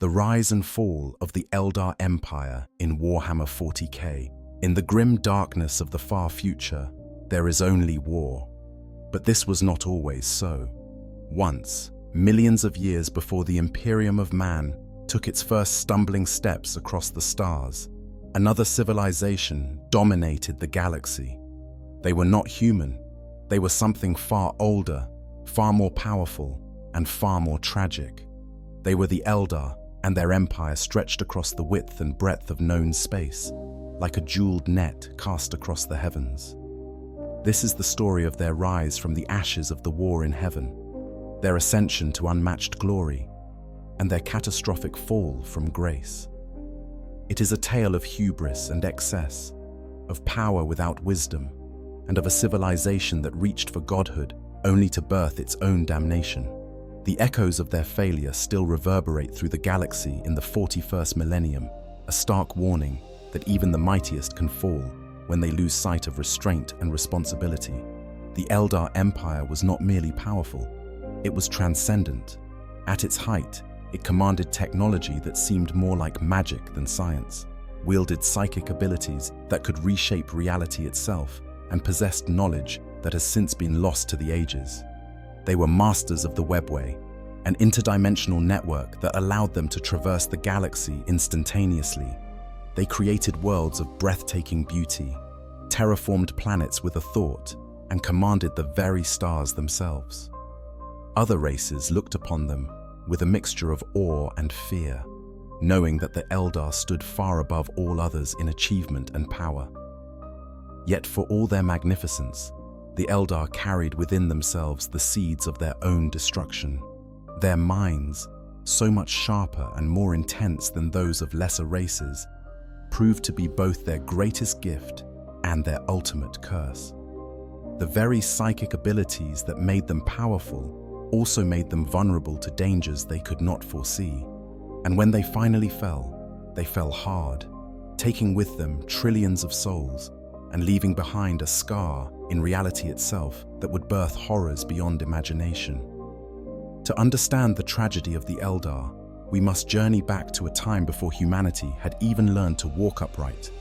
The rise and fall of the Eldar Empire in Warhammer 40k. In the grim darkness of the far future, there is only war. But this was not always so. Once, millions of years before the Imperium of man took its first stumbling steps across the stars, another civilization dominated the galaxy. They were not human. They were something far older, far more powerful, and far more tragic. They were the Eldar, and their empire stretched across the width and breadth of known space, like a jeweled net cast across the heavens. This is the story of their rise from the ashes of the war in heaven, their ascension to unmatched glory, and their catastrophic fall from grace. It is a tale of hubris and excess, of power without wisdom, and of a civilization that reached for godhood only to birth its own damnation. The echoes of their failure still reverberate through the galaxy in the 41st millennium, a stark warning that even the mightiest can fall when they lose sight of restraint and responsibility. The Eldar Empire was not merely powerful, it was transcendent. At its height, it commanded technology that seemed more like magic than science, wielded psychic abilities that could reshape reality itself, and possessed knowledge that has since been lost to the ages. They were masters of the webway, an interdimensional network that allowed them to traverse the galaxy instantaneously. They created worlds of breathtaking beauty, terraformed planets with a thought, and commanded the very stars themselves. Other races looked upon them with a mixture of awe and fear, knowing that the Eldar stood far above all others in achievement and power. Yet for all their magnificence, the Eldar carried within themselves the seeds of their own destruction. Their minds, so much sharper and more intense than those of lesser races, proved to be both their greatest gift and their ultimate curse. The very psychic abilities that made them powerful also made them vulnerable to dangers they could not foresee. And when they finally fell hard, taking with them trillions of souls and leaving behind a scar in reality itself that would birth horrors beyond imagination. To understand the tragedy of the Eldar, we must journey back to a time before humanity had even learned to walk upright,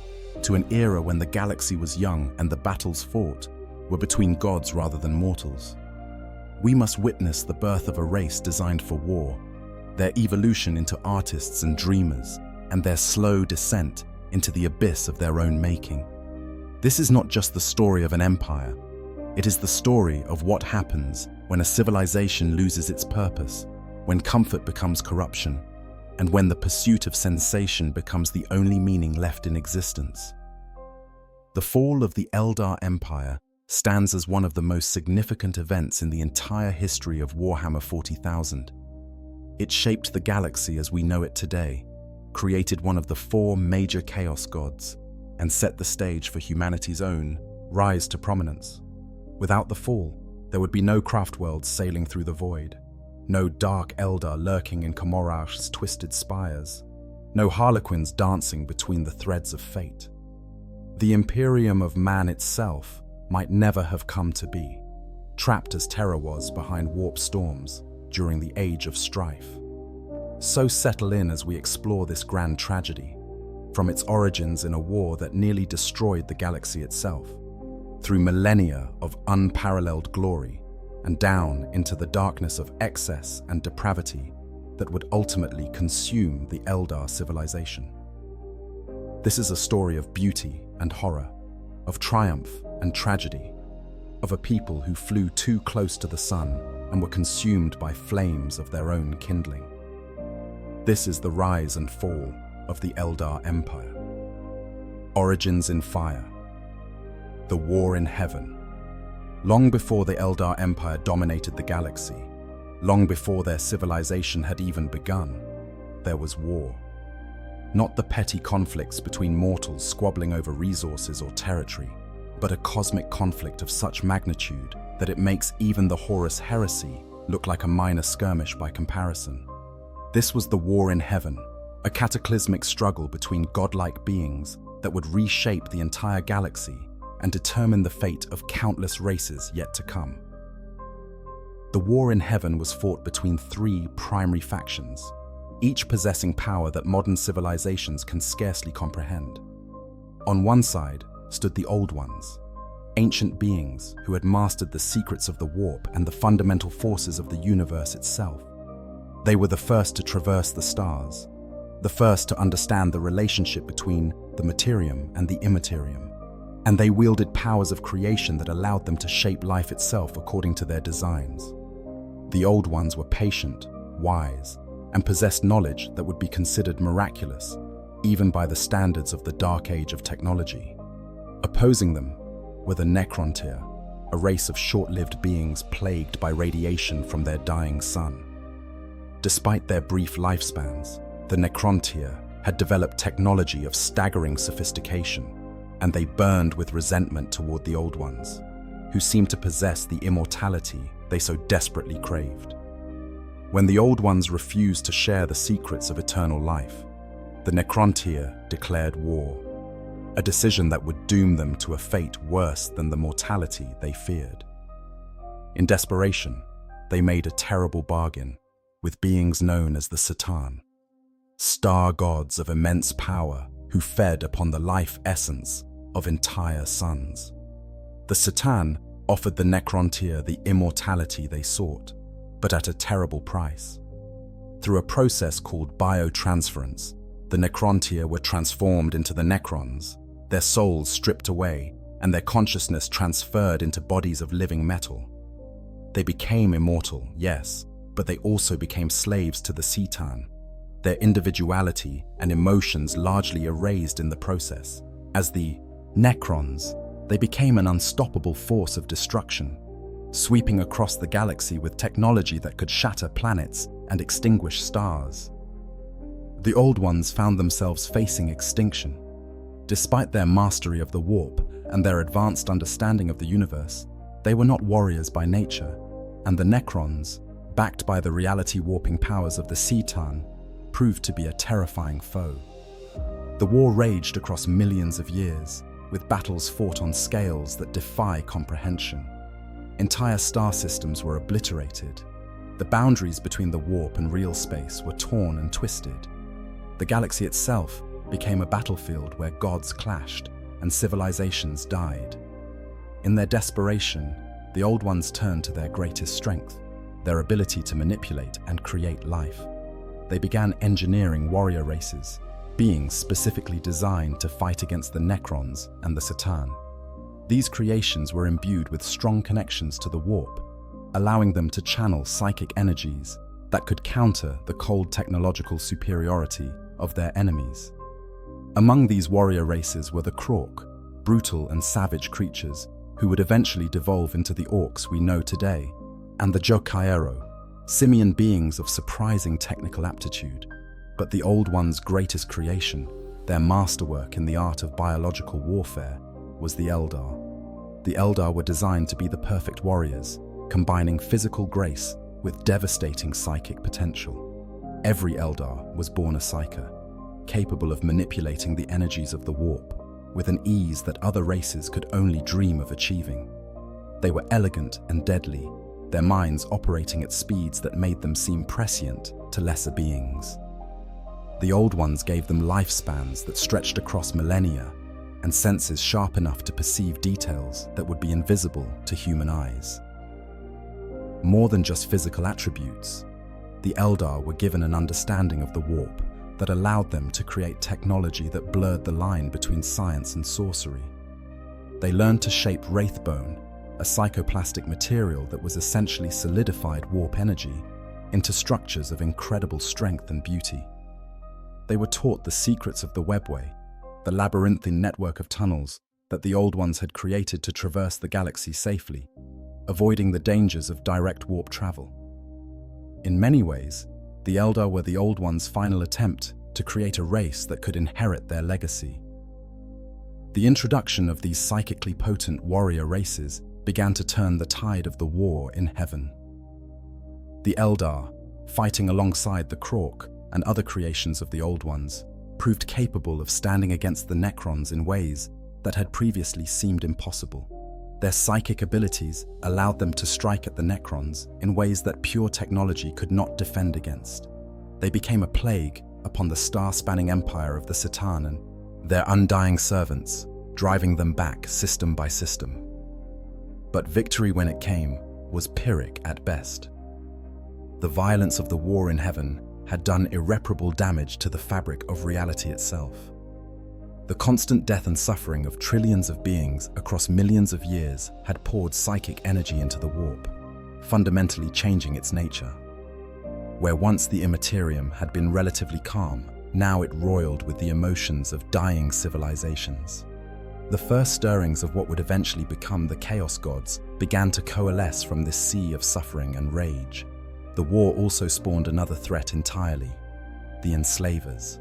to an era when the galaxy was young and the battles fought were between gods rather than mortals. We must witness the birth of a race designed for war, their evolution into artists and dreamers, and their slow descent into the abyss of their own making. This is not just the story of an empire. It is the story of what happens when a civilization loses its purpose, when comfort becomes corruption, and when the pursuit of sensation becomes the only meaning left in existence. The fall of the Eldar Empire stands as one of the most significant events in the entire history of Warhammer 40,000. It shaped the galaxy as we know it today, created one of the 4 major chaos gods, and set the stage for humanity's own rise to prominence. Without the fall, there would be no craftworlds sailing through the void, no dark Eldar lurking in Komorash's twisted spires, no harlequins dancing between the threads of fate. The Imperium of man itself might never have come to be, trapped as terror was behind warp storms during the Age of Strife. So settle in as we explore this grand tragedy, from its origins in a war that nearly destroyed the galaxy itself, through millennia of unparalleled glory, and down into the darkness of excess and depravity that would ultimately consume the Eldar civilization. This is a story of beauty and horror, of triumph and tragedy, of a people who flew too close to the sun and were consumed by flames of their own kindling. This is the rise and fall of the Eldar Empire. Origins in fire. The war in heaven. Long before the Eldar Empire dominated the galaxy, long before their civilization had even begun, there was war. Not the petty conflicts between mortals squabbling over resources or territory, but a cosmic conflict of such magnitude that it makes even the Horus heresy look like a minor skirmish by comparison. This was the war in heaven, a cataclysmic struggle between godlike beings that would reshape the entire galaxy and determine the fate of countless races yet to come. The war in heaven was fought between 3 primary factions: each possessing power that modern civilizations can scarcely comprehend. On one side stood the Old Ones, ancient beings who had mastered the secrets of the warp and the fundamental forces of the universe itself. They were the first to traverse the stars, the first to understand the relationship between the Materium and the Immaterium, and they wielded powers of creation that allowed them to shape life itself according to their designs. The Old Ones were patient, wise, and possessed knowledge that would be considered miraculous, even by the standards of the Dark Age of technology. Opposing them were the Necrontyr, a race of short-lived beings plagued by radiation from their dying sun. Despite their brief lifespans, the Necrontyr had developed technology of staggering sophistication, and they burned with resentment toward the Old Ones, who seemed to possess the immortality they so desperately craved. When the Old Ones refused to share the secrets of eternal life, the Necrontyr declared war, a decision that would doom them to a fate worse than the mortality they feared. In desperation, they made a terrible bargain with beings known as the Satan, star gods of immense power who fed upon the life essence of entire suns. The Satan offered the Necrontyr the immortality they sought, but at a terrible price. Through a process called biotransference, the Necrontyr were transformed into the Necrons, their souls stripped away, and their consciousness transferred into bodies of living metal. They became immortal, yes, but they also became slaves to the Satan, their individuality and emotions largely erased in the process. As the Necrons, they became an unstoppable force of destruction, sweeping across the galaxy with technology that could shatter planets and extinguish stars. The Old Ones found themselves facing extinction. Despite their mastery of the warp and their advanced understanding of the universe, they were not warriors by nature, and the Necrons, backed by the reality-warping powers of the Satan, proved to be a terrifying foe. The war raged across millions of years, with battles fought on scales that defy comprehension. Entire star systems were obliterated. The boundaries between the warp and real space were torn and twisted. The galaxy itself became a battlefield where gods clashed and civilizations died. In their desperation, the Old Ones turned to their greatest strength, their ability to manipulate and create life. They began engineering warrior races, beings specifically designed to fight against the Necrons and the Satan. These creations were imbued with strong connections to the warp, allowing them to channel psychic energies that could counter the cold technological superiority of their enemies. Among these warrior races were the Krork, brutal and savage creatures who would eventually devolve into the orcs we know today, and the Jokaero, simian beings of surprising technical aptitude. But the Old Ones' greatest creation, their masterwork in the art of biological warfare, was the Eldar. The Eldar were designed to be the perfect warriors, combining physical grace with devastating psychic potential. Every Eldar was born a psyker, capable of manipulating the energies of the warp with an ease that other races could only dream of achieving. They were elegant and deadly, their minds operating at speeds that made them seem prescient to lesser beings. The Old Ones gave them lifespans that stretched across millennia and senses sharp enough to perceive details that would be invisible to human eyes. More than just physical attributes, the Eldar were given an understanding of the warp that allowed them to create technology that blurred the line between science and sorcery. They learned to shape wraithbone, a psychoplastic material that was essentially solidified warp energy, into structures of incredible strength and beauty. They were taught the secrets of the webway, the labyrinthine network of tunnels that the Old Ones had created to traverse the galaxy safely, avoiding the dangers of direct warp travel. In many ways, the Eldar were the Old Ones' final attempt to create a race that could inherit their legacy. The introduction of these psychically potent warrior races began to turn the tide of the war in heaven. The Eldar, fighting alongside the Krork and other creations of the Old Ones, proved capable of standing against the Necrons in ways that had previously seemed impossible. Their psychic abilities allowed them to strike at the Necrons in ways that pure technology could not defend against. They became a plague upon the star-spanning empire of the Satanan, their undying servants, driving them back system by system. But victory, when it came, was Pyrrhic at best. The violence of the war in heaven had done irreparable damage to the fabric of reality itself. The constant death and suffering of trillions of beings across millions of years had poured psychic energy into the warp, fundamentally changing its nature. Where once the Imperium had been relatively calm, now it roiled with the emotions of dying civilizations. The first stirrings of what would eventually become the Chaos Gods began to coalesce from this sea of suffering and rage. The war also spawned another threat entirely: the Enslavers.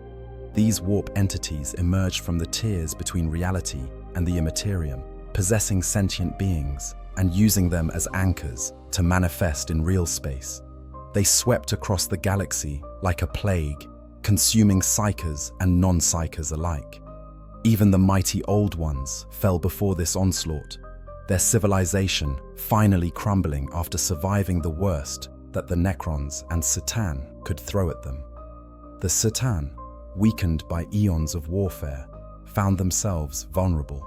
These warp entities emerged from the tiers between reality and the Imperium, possessing sentient beings and using them as anchors to manifest in real space. They swept across the galaxy like a plague, consuming psychers and non-psychers alike. Even the mighty Old Ones fell before this onslaught, their civilization finally crumbling after surviving the worst that the Necrons and Satan could throw at them. The Satan, weakened by eons of warfare, found themselves vulnerable.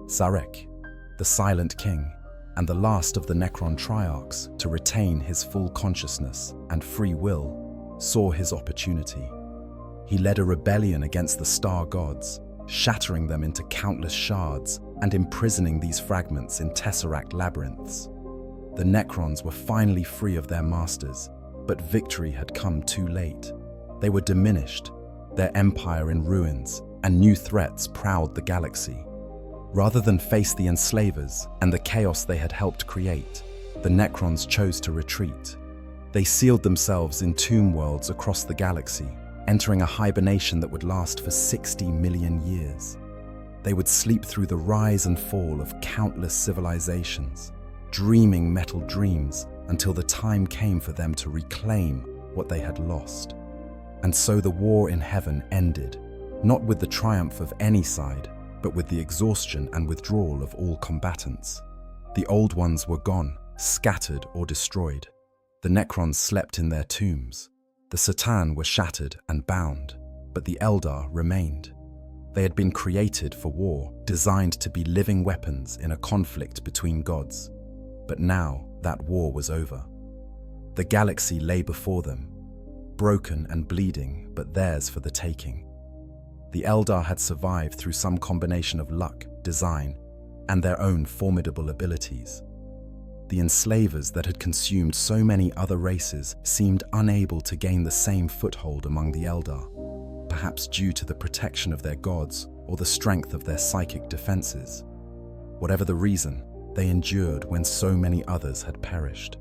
Zarek, the Silent King, and the last of the Necron triarchs to retain his full consciousness and free will, saw his opportunity. He led a rebellion against the star gods, shattering them into countless shards and imprisoning these fragments in tesseract labyrinths. The Necrons were finally free of their masters, but victory had come too late. They were diminished, their empire in ruins, and new threats prowled the galaxy. Rather than face the Enslavers and the chaos they had helped create, the Necrons chose to retreat. They sealed themselves in tomb worlds across the galaxy, entering a hibernation that would last for 60 million years. They would sleep through the rise and fall of countless civilizations, dreaming metal dreams until the time came for them to reclaim what they had lost. And so the war in heaven ended, not with the triumph of any side, but with the exhaustion and withdrawal of all combatants. The Old Ones were gone, scattered or destroyed. The Necrons slept in their tombs. The Satan were shattered and bound, but the Eldar remained. They had been created for war, designed to be living weapons in a conflict between gods. But now that war was over. The galaxy lay before them, broken and bleeding, but theirs for the taking. The Eldar had survived through some combination of luck, design, and their own formidable abilities. The enslavers that had consumed so many other races seemed unable to gain the same foothold among the Eldar, perhaps due to the protection of their gods or the strength of their psychic defenses. Whatever the reason, they endured when so many others had perished.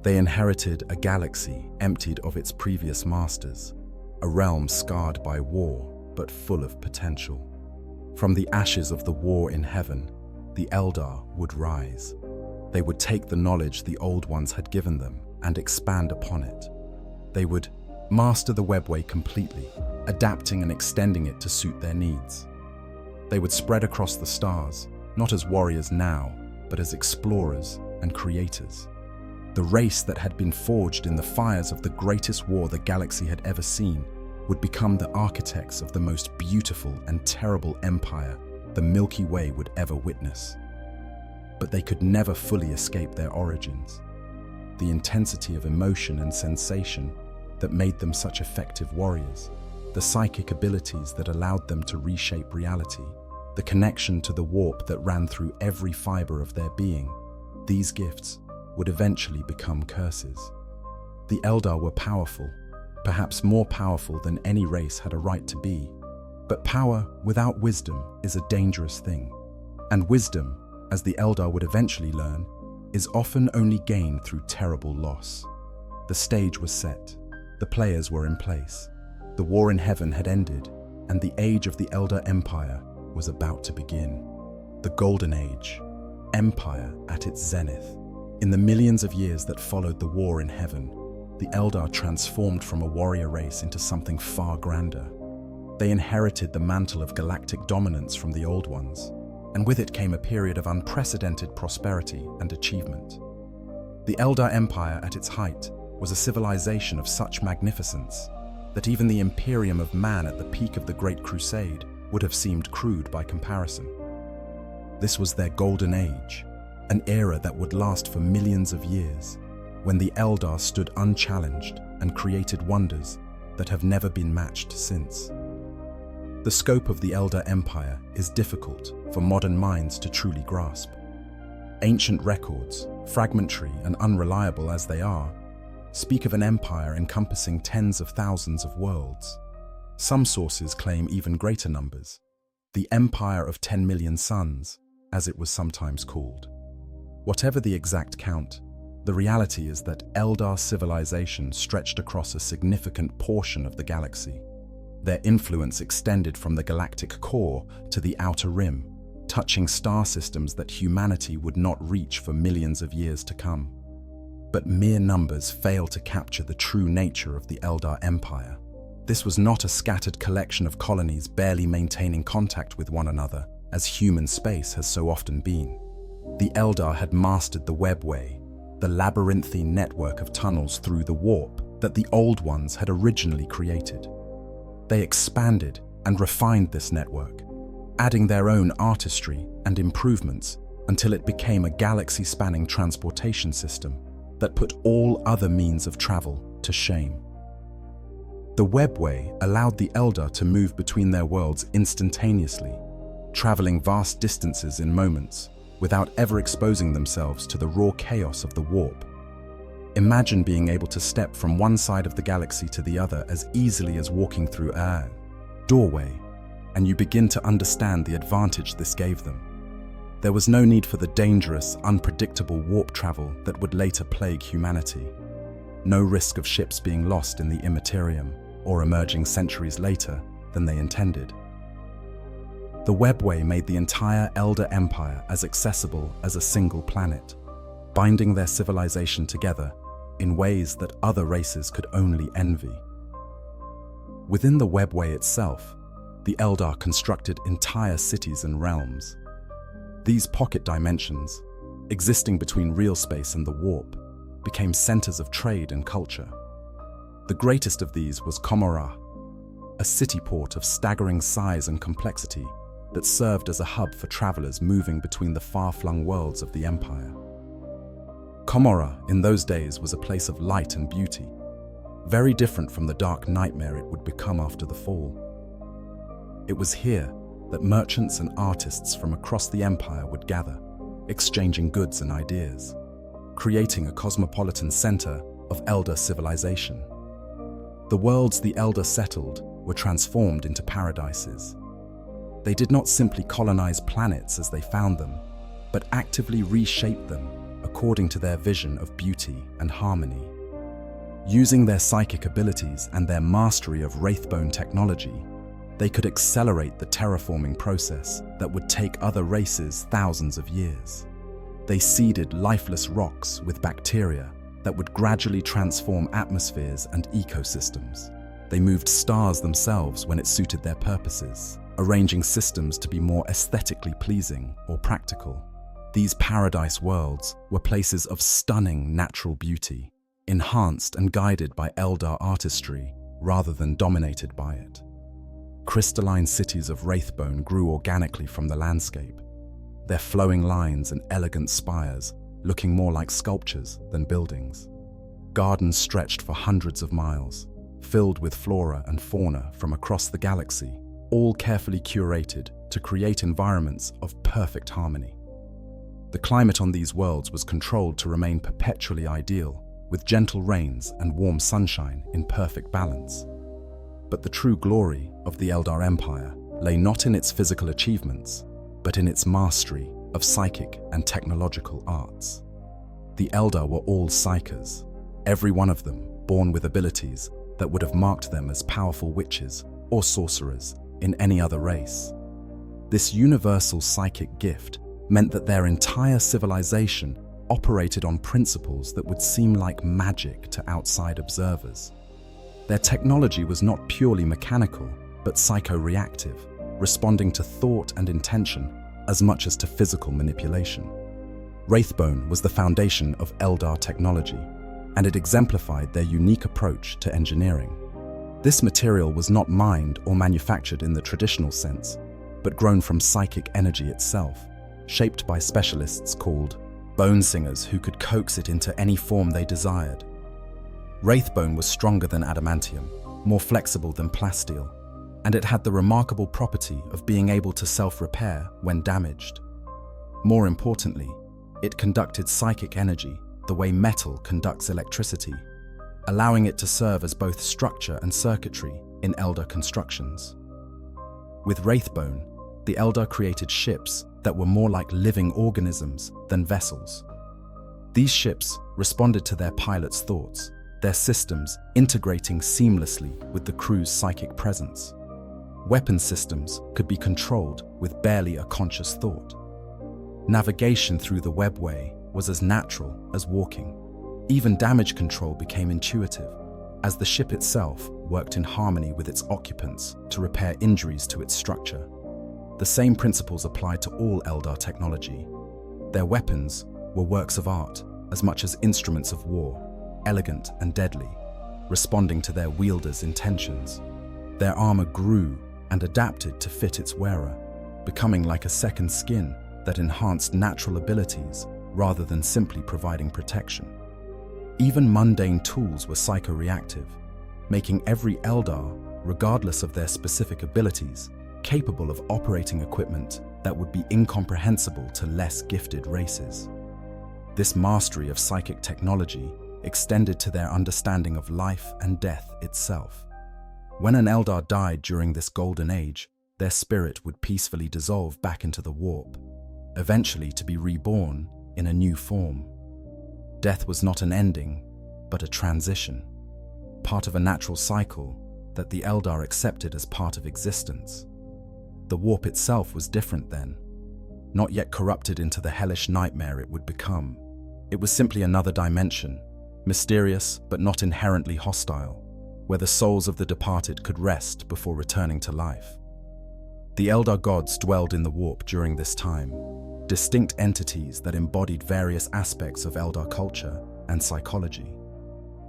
They inherited a galaxy emptied of its previous masters, a realm scarred by war but full of potential. From the ashes of the war in heaven, the Eldar would rise. They would take the knowledge the Old Ones had given them and expand upon it. They would master the webway completely, adapting and extending it to suit their needs. They would spread across the stars, not as warriors now, but as explorers and creators. The race that had been forged in the fires of the greatest war the galaxy had ever seen would become the architects of the most beautiful and terrible empire the Milky Way would ever witness. But they could never fully escape their origins. The intensity of emotion and sensation that made them such effective warriors, the psychic abilities that allowed them to reshape reality, the connection to the warp that ran through every fiber of their being, these gifts would eventually become curses. The Eldar were powerful, perhaps more powerful than any race had a right to be. But power without wisdom is a dangerous thing. And wisdom, as the Eldar would eventually learn, is often only gained through terrible loss. The stage was set. The players were in place. The war in heaven had ended, and the age of the Eldar Empire was about to begin. The Golden Age, empire at its zenith. In the millions of years that followed the war in heaven, the Eldar transformed from a warrior race into something far grander. They inherited the mantle of galactic dominance from the Old Ones, and with it came a period of unprecedented prosperity and achievement. The Eldar Empire at its height was a civilization of such magnificence that even the Imperium of man at the peak of the Great Crusade would have seemed crude by comparison. This was their golden age, an era that would last for millions of years, when the Eldar stood unchallenged and created wonders that have never been matched since. The scope of the Eldar Empire is difficult for modern minds to truly grasp. Ancient records, fragmentary and unreliable as they are, speak of an empire encompassing tens of thousands of worlds. Some sources claim even greater numbers, the Empire of 10 million suns, as it was sometimes called. Whatever the exact count, the reality is that Eldar civilization stretched across a significant portion of the galaxy. Their influence extended from the galactic core to the outer rim, touching star systems that humanity would not reach for millions of years to come. But mere numbers fail to capture the true nature of the Eldar Empire. This was not a scattered collection of colonies barely maintaining contact with one another, as human space has so often been. The Eldar had mastered the webway, the labyrinthine network of tunnels through the warp that the Old Ones had originally created. They expanded and refined this network, adding their own artistry and improvements until it became a galaxy-spanning transportation system that put all other means of travel to shame. The webway allowed the Eldar to move between their worlds instantaneously, traveling vast distances in moments without ever exposing themselves to the raw chaos of the warp. Imagine being able to step from one side of the galaxy to the other as easily as walking through a doorway, and you begin to understand the advantage this gave them. There was no need for the dangerous, unpredictable warp travel that would later plague humanity. No risk of ships being lost in the Imperium or emerging centuries later than they intended. The webway made the entire Eldar Empire as accessible as a single planet, binding their civilization together in ways that other races could only envy. Within the webway itself, the Eldar constructed entire cities and realms. These pocket dimensions, existing between real space and the warp, became centers of trade and culture. The greatest of these was Komorrah, a city-port of staggering size and complexity that served as a hub for travelers moving between the far-flung worlds of the Empire. Komorrah in those days was a place of light and beauty, very different from the dark nightmare it would become after the fall. It was here that merchants and artists from across the Empire would gather, exchanging goods and ideas, creating a cosmopolitan center of Eldar civilization. The worlds the Eldar settled were transformed into paradises. They did not simply colonize planets as they found them, but actively reshaped them according to their vision of beauty and harmony. Using their psychic abilities and their mastery of Wraithbone technology, they could accelerate the terraforming process that would take other races thousands of years. They seeded lifeless rocks with bacteria that would gradually transform atmospheres and ecosystems. They moved stars themselves when it suited their purposes, arranging systems to be more aesthetically pleasing or practical. These paradise worlds were places of stunning natural beauty, enhanced and guided by Eldar artistry rather than dominated by it. Crystalline cities of Wraithbone grew organically from the landscape, their flowing lines and elegant spires looking more like sculptures than buildings. Gardens stretched for hundreds of miles, filled with flora and fauna from across the galaxy, all carefully curated to create environments of perfect harmony. The climate on these worlds was controlled to remain perpetually ideal, with gentle rains and warm sunshine in perfect balance. But the true glory of the Eldar Empire lay not in its physical achievements, but in its mastery of psychic and technological arts. The Eldar were all psykers, every one of them born with abilities that would have marked them as powerful witches or sorcerers in any other race. This universal psychic gift meant that their entire civilization operated on principles that would seem like magic to outside observers. Their technology was not purely mechanical, but psycho-reactive, responding to thought and intention as much as to physical manipulation. Wraithbone was the foundation of Eldar technology, and it exemplified their unique approach to engineering. This material was not mined or manufactured in the traditional sense, but grown from psychic energy itself, shaped by specialists called bone singers who could coax it into any form they desired. Wraithbone was stronger than adamantium, more flexible than plasteel, and it had the remarkable property of being able to self-repair when damaged. More importantly, it conducted psychic energy the way metal conducts electricity, allowing it to serve as both structure and circuitry in Eldar constructions. With Wraithbone, the Eldar created ships that were more like living organisms than vessels. These ships responded to their pilots' thoughts, their systems integrating seamlessly with the crew's psychic presence. Weapon systems could be controlled with barely a conscious thought. Navigation through the webway was as natural as walking. Even damage control became intuitive, as the ship itself worked in harmony with its occupants to repair injuries to its structure. The same principles applied to all Eldar technology. Their weapons were works of art as much as instruments of war, elegant and deadly, responding to their wielder's intentions. Their armor grew and adapted to fit its wearer, becoming like a second skin that enhanced natural abilities rather than simply providing protection. Even mundane tools were psychoreactive, making every Eldar, regardless of their specific abilities, capable of operating equipment that would be incomprehensible to less gifted races. This mastery of psychic technology extended to their understanding of life and death itself. When an Eldar died during this golden age, their spirit would peacefully dissolve back into the warp, eventually to be reborn in a new form. Death was not an ending, but a transition, part of a natural cycle that the Eldar accepted as part of existence. The warp itself was different then, not yet corrupted into the hellish nightmare it would become. It was simply another dimension, mysterious but not inherently hostile, where the souls of the departed could rest before returning to life. The Eldar gods dwelled in the warp during this time, distinct entities that embodied various aspects of Eldar culture and psychology.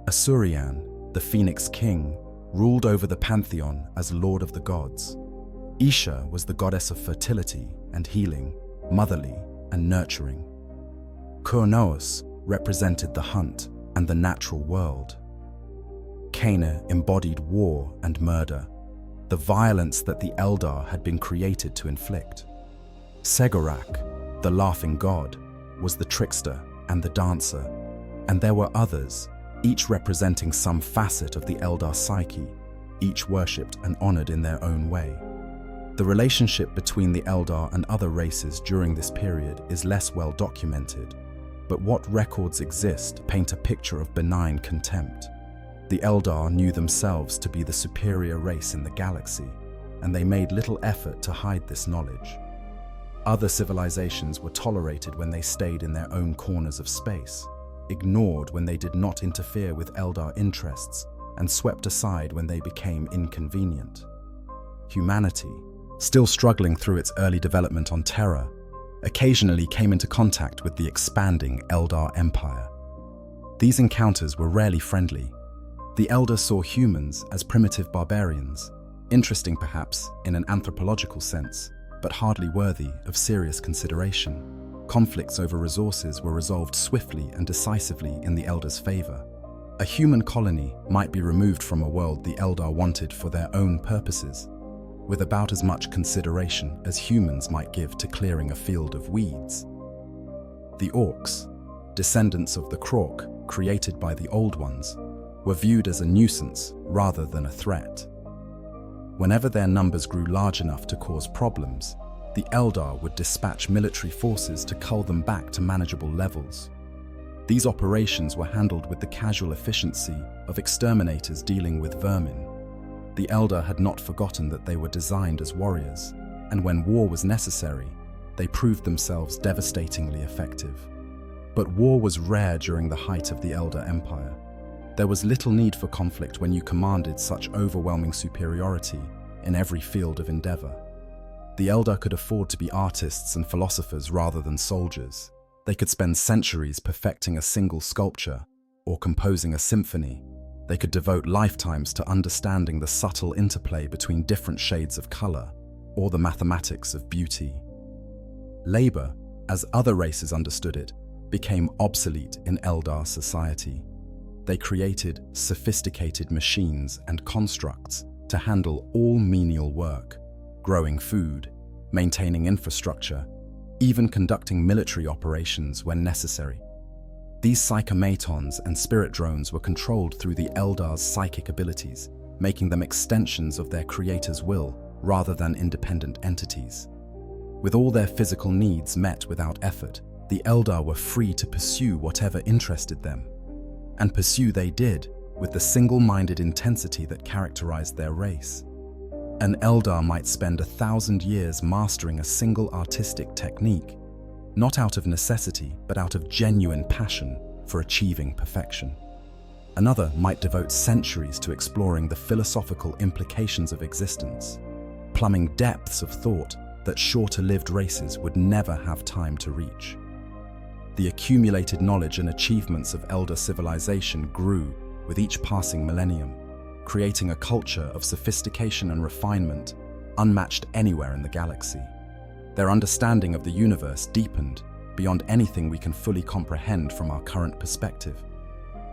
Asurian, the Phoenix King, ruled over the pantheon as Lord of the Gods. Isha was the goddess of fertility and healing, motherly and nurturing. Kurnoos represented the hunt and the natural world. Kana embodied war and murder, the violence that the Eldar had been created to inflict. Segorak, the laughing god, was the trickster and the dancer, and there were others, each representing some facet of the Eldar psyche, each worshipped and honored in their own way. The relationship between the Eldar and other races during this period is less well documented, but what records exist paint a picture of benign contempt. The Eldar knew themselves to be the superior race in the galaxy, and they made little effort to hide this knowledge. Other civilizations were tolerated when they stayed in their own corners of space, ignored when they did not interfere with Eldar interests, and swept aside when they became inconvenient. Humanity, still struggling through its early development on Terra, occasionally came into contact with the expanding Eldar Empire. These encounters were rarely friendly. The Eldar saw humans as primitive barbarians, interesting perhaps in an anthropological sense, but hardly worthy of serious consideration. Conflicts over resources were resolved swiftly and decisively in the Eldars' favor. A human colony might be removed from a world the Eldar wanted for their own purposes, with about as much consideration as humans might give to clearing a field of weeds. The Orcs, descendants of the Krork created by the Old Ones, were viewed as a nuisance rather than a threat. Whenever their numbers grew large enough to cause problems, the Eldar would dispatch military forces to cull them back to manageable levels. These operations were handled with the casual efficiency of exterminators dealing with vermin. The Eldar had not forgotten that they were designed as warriors, and when war was necessary, they proved themselves devastatingly effective. But war was rare during the height of the Eldar Empire. There was little need for conflict when you commanded such overwhelming superiority in every field of endeavor. The Eldar could afford to be artists and philosophers rather than soldiers. They could spend centuries perfecting a single sculpture or composing a symphony. They could devote lifetimes to understanding the subtle interplay between different shades of color or the mathematics of beauty. Labor, as other races understood it, became obsolete in Eldar society. They created sophisticated machines and constructs to handle all menial work, growing food, maintaining infrastructure, even conducting military operations when necessary. These psychomatons and spirit drones were controlled through the Eldar's psychic abilities, making them extensions of their creator's will rather than independent entities. With all their physical needs met without effort, the Eldar were free to pursue whatever interested them. And pursue they did, with the single-minded intensity that characterized their race. An Eldar might spend 1,000 years mastering a single artistic technique, not out of necessity, but out of genuine passion for achieving perfection. Another might devote centuries to exploring the philosophical implications of existence, plumbing depths of thought that shorter-lived races would never have time to reach. The accumulated knowledge and achievements of Eldar civilization grew with each passing millennium, creating a culture of sophistication and refinement unmatched anywhere in the galaxy. Their understanding of the universe deepened beyond anything we can fully comprehend from our current perspective.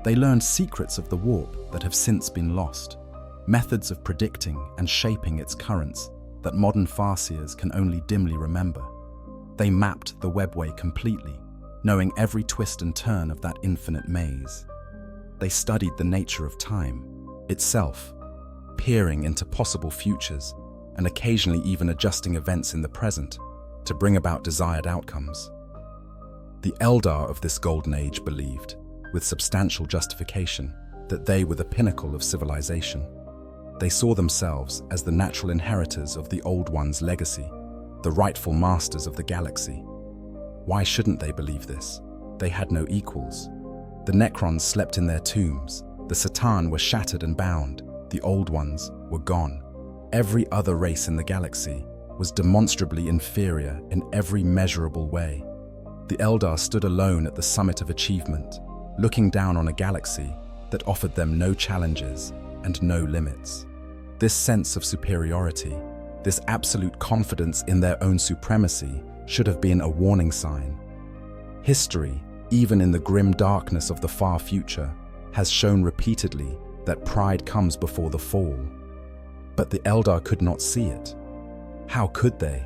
They learned secrets of the warp that have since been lost, methods of predicting and shaping its currents that modern farseers can only dimly remember. They mapped the webway completely, knowing every twist and turn of that infinite maze. They studied the nature of time itself, peering into possible futures and occasionally even adjusting events in the present to bring about desired outcomes. The Eldar of this golden age believed, with substantial justification, that they were the pinnacle of civilization. They saw themselves as the natural inheritors of the Old One's legacy, the rightful masters of the galaxy. Why shouldn't they believe this? They had no equals. The Necrons slept in their tombs, the Satan were shattered and bound, the Old Ones were gone. Every other race in the galaxy was demonstrably inferior in every measurable way. The Eldar stood alone at the summit of achievement, looking down on a galaxy that offered them no challenges and no limits. This sense of superiority, this absolute confidence in their own supremacy, should have been a warning sign. History, even in the grim darkness of the far future, has shown repeatedly that pride comes before the fall. But the Eldar could not see it. How could they?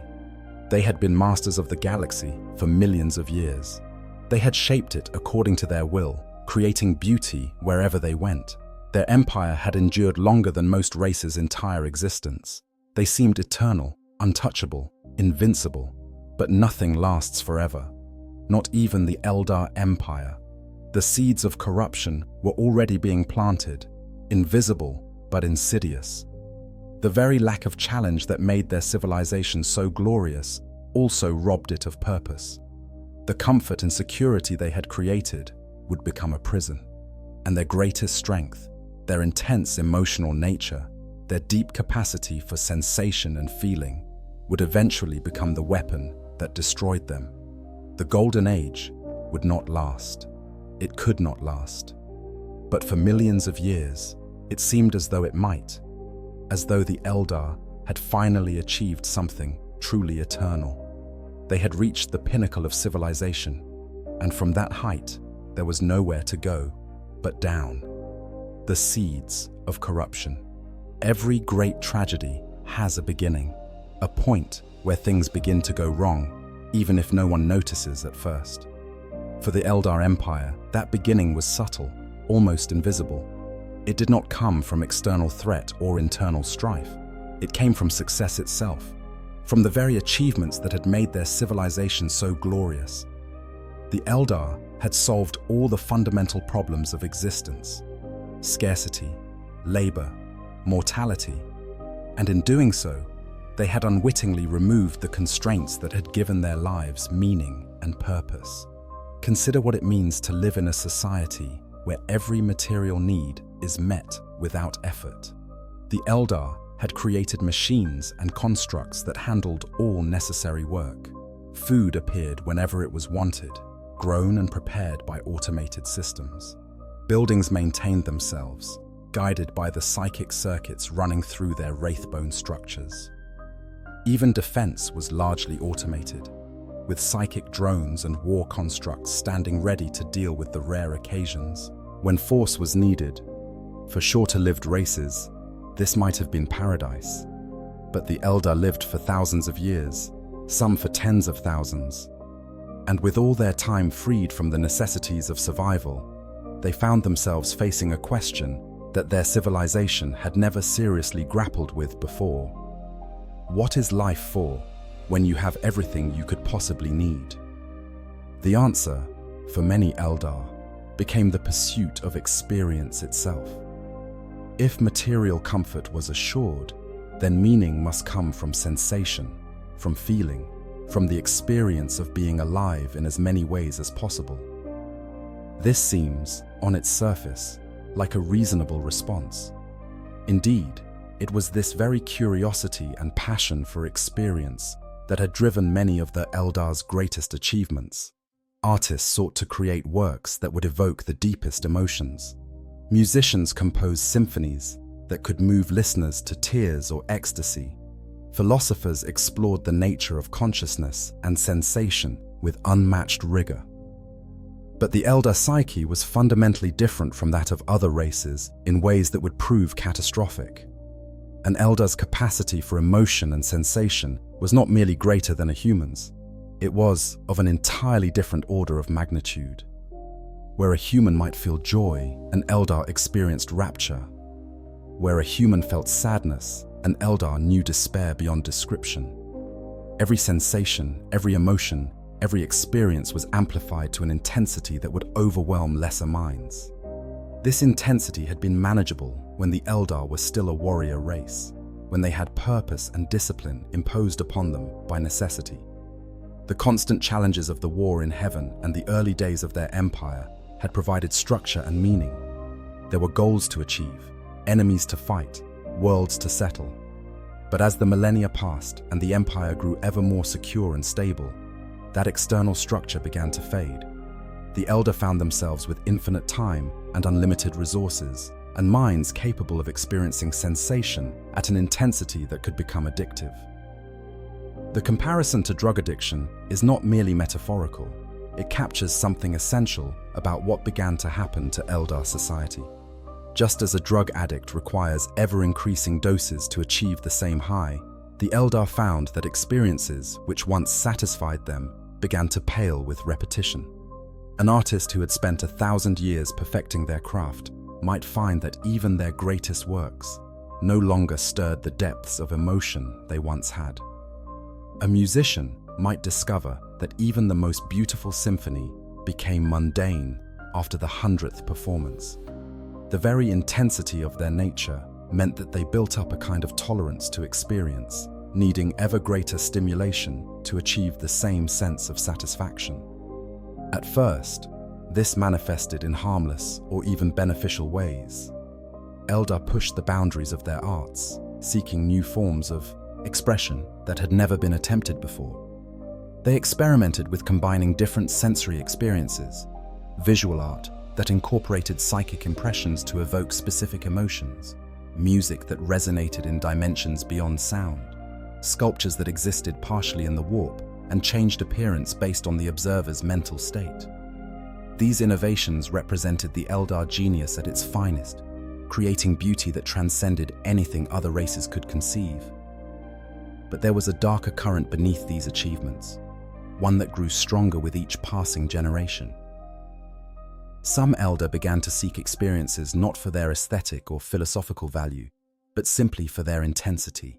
They had been masters of the galaxy for millions of years. They had shaped it according to their will, creating beauty wherever they went. Their empire had endured longer than most races' entire existence. They seemed eternal, untouchable, invincible. But nothing lasts forever. Not even the Eldar Empire. The seeds of corruption were already being planted, invisible but insidious. The very lack of challenge that made their civilization so glorious also robbed it of purpose. The comfort and security they had created would become a prison, and their greatest strength, their intense emotional nature, their deep capacity for sensation and feeling, would eventually become the weapon that destroyed them. The Golden Age would not last. It could not last. But for millions of years, it seemed as though it might, as though the Eldar had finally achieved something truly eternal. They had reached the pinnacle of civilization, and from that height, there was nowhere to go but down. The seeds of corruption. Every great tragedy has a beginning, a point where things begin to go wrong, even if no one notices at first. For the Eldar Empire, that beginning was subtle, almost invisible. It did not come from external threat or internal strife. It came from success itself, from the very achievements that had made their civilization so glorious. The Eldar had solved all the fundamental problems of existence: scarcity, labor, mortality, and in doing so, they had unwittingly removed the constraints that had given their lives meaning and purpose. Consider what it means to live in a society where every material need is met without effort. The Eldar had created machines and constructs that handled all necessary work. Food appeared whenever it was wanted, grown and prepared by automated systems. Buildings maintained themselves. guided by the psychic circuits running through their wraithbone structures. Even defense was largely automated, with psychic drones and war constructs standing ready to deal with the rare occasions when force was needed. For shorter-lived races, this might have been paradise, but the Eldar lived for thousands of years, some for tens of thousands. And with all their time freed from the necessities of survival, they found themselves facing a question that their civilization had never seriously grappled with before. What is life for when you have everything you could possibly need? The answer, for many Eldar, became the pursuit of experience itself. If material comfort was assured, then meaning must come from sensation, from feeling, from the experience of being alive in as many ways as possible. This seems, on its surface, like a reasonable response. Indeed, it was this very curiosity and passion for experience that had driven many of the Eldar's greatest achievements. Artists sought to create works that would evoke the deepest emotions. Musicians composed symphonies that could move listeners to tears or ecstasy. Philosophers explored the nature of consciousness and sensation with unmatched rigor. But the Eldar psyche was fundamentally different from that of other races in ways that would prove catastrophic. An Eldar's capacity for emotion and sensation was not merely greater than a human's. It was of an entirely different order of magnitude. Where a human might feel joy, an Eldar experienced rapture. Where a human felt sadness, an Eldar knew despair beyond description. Every sensation, every emotion, every experience was amplified to an intensity that would overwhelm lesser minds. This intensity had been manageable when the Eldar were still a warrior race, when they had purpose and discipline imposed upon them by necessity. The constant challenges of the war in heaven and the early days of their empire had provided structure and meaning. There were goals to achieve, enemies to fight, worlds to settle. But as the millennia passed and the empire grew ever more secure and stable, that external structure began to fade. The Eldar found themselves with infinite time and unlimited resources, and minds capable of experiencing sensation at an intensity that could become addictive. The comparison to drug addiction is not merely metaphorical. It captures something essential about what began to happen to Eldar society. Just as a drug addict requires ever-increasing doses to achieve the same high, the Eldar found that experiences which once satisfied them began to pale with repetition. An artist who had spent 1,000 years perfecting their craft might find that even their greatest works no longer stirred the depths of emotion they once had. A musician might discover that even the most beautiful symphony became mundane after the 100th performance. The very intensity of their nature meant that they built up a kind of tolerance to experience, needing ever greater stimulation to achieve the same sense of satisfaction. At first, this manifested in harmless or even beneficial ways. Eldar pushed the boundaries of their arts, seeking new forms of expression that had never been attempted before. They experimented with combining different sensory experiences, visual art that incorporated psychic impressions to evoke specific emotions, music that resonated in dimensions beyond sound, sculptures that existed partially in the warp and changed appearance based on the observer's mental state. These innovations represented the Eldar genius at its finest, creating beauty that transcended anything other races could conceive. But there was a darker current beneath these achievements, one that grew stronger with each passing generation. Some Eldar began to seek experiences not for their aesthetic or philosophical value, but simply for their intensity.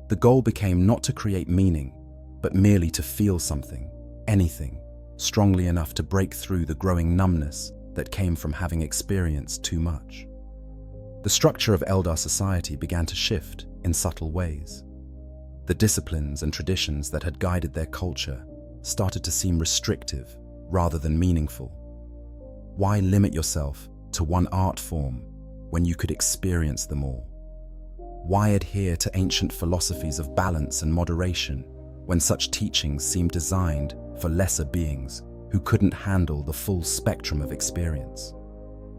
The goal became not to create meaning, but merely to feel something, anything, strongly enough to break through the growing numbness that came from having experienced too much. The structure of Eldar society began to shift in subtle ways. The disciplines and traditions that had guided their culture started to seem restrictive rather than meaningful. Why limit yourself to one art form when you could experience them all? Why adhere to ancient philosophies of balance and moderation when such teachings seemed designed for lesser beings who couldn't handle the full spectrum of experience?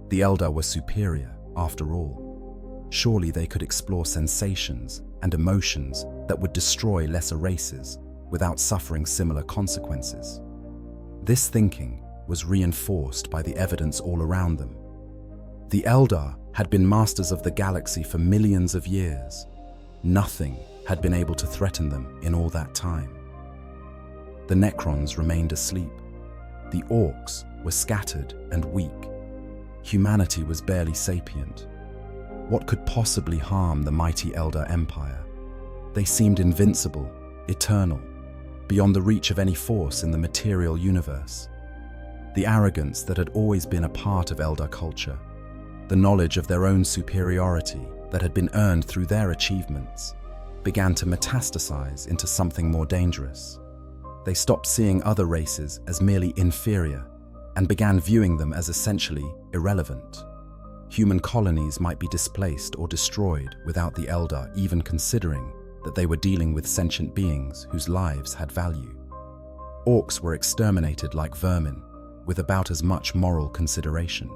The Eldar were superior, after all. Surely they could explore sensations and emotions that would destroy lesser races without suffering similar consequences. This thinking was reinforced by the evidence all around them. The Eldar had been masters of the galaxy for millions of years. Nothing had been able to threaten them in all that time. The Necrons remained asleep. The Orcs were scattered and weak. Humanity was barely sapient. What could possibly harm the mighty Eldar Empire? They seemed invincible, eternal, beyond the reach of any force in the material universe. The arrogance that had always been a part of Eldar culture, the knowledge of their own superiority that had been earned through their achievements, began to metastasize into something more dangerous. They stopped seeing other races as merely inferior and began viewing them as essentially irrelevant. Human colonies might be displaced or destroyed without the Eldar even considering that they were dealing with sentient beings whose lives had value. Orcs were exterminated like vermin, with about as much moral consideration.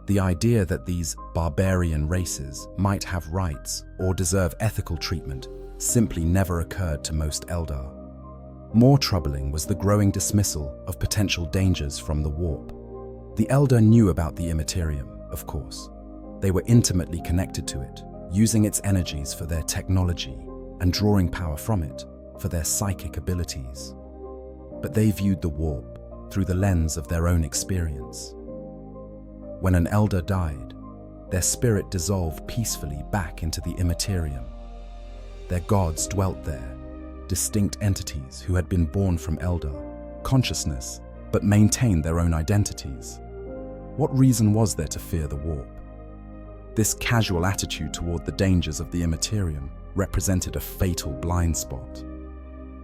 The idea that these barbarian races might have rights or deserve ethical treatment simply never occurred to most Eldar. More troubling was the growing dismissal of potential dangers from the warp. The Eldar knew about the Imperium, of course. They were intimately connected to it, using its energies for their technology and drawing power from it for their psychic abilities. But they viewed the warp through the lens of their own experience. When an Eldar died, their spirit dissolved peacefully back into the Imperium. Their gods dwelt there, distinct entities who had been born from Eldar consciousness but maintained their own identities. What reason was there to fear the warp? This casual attitude toward the dangers of the Imperium represented a fatal blind spot.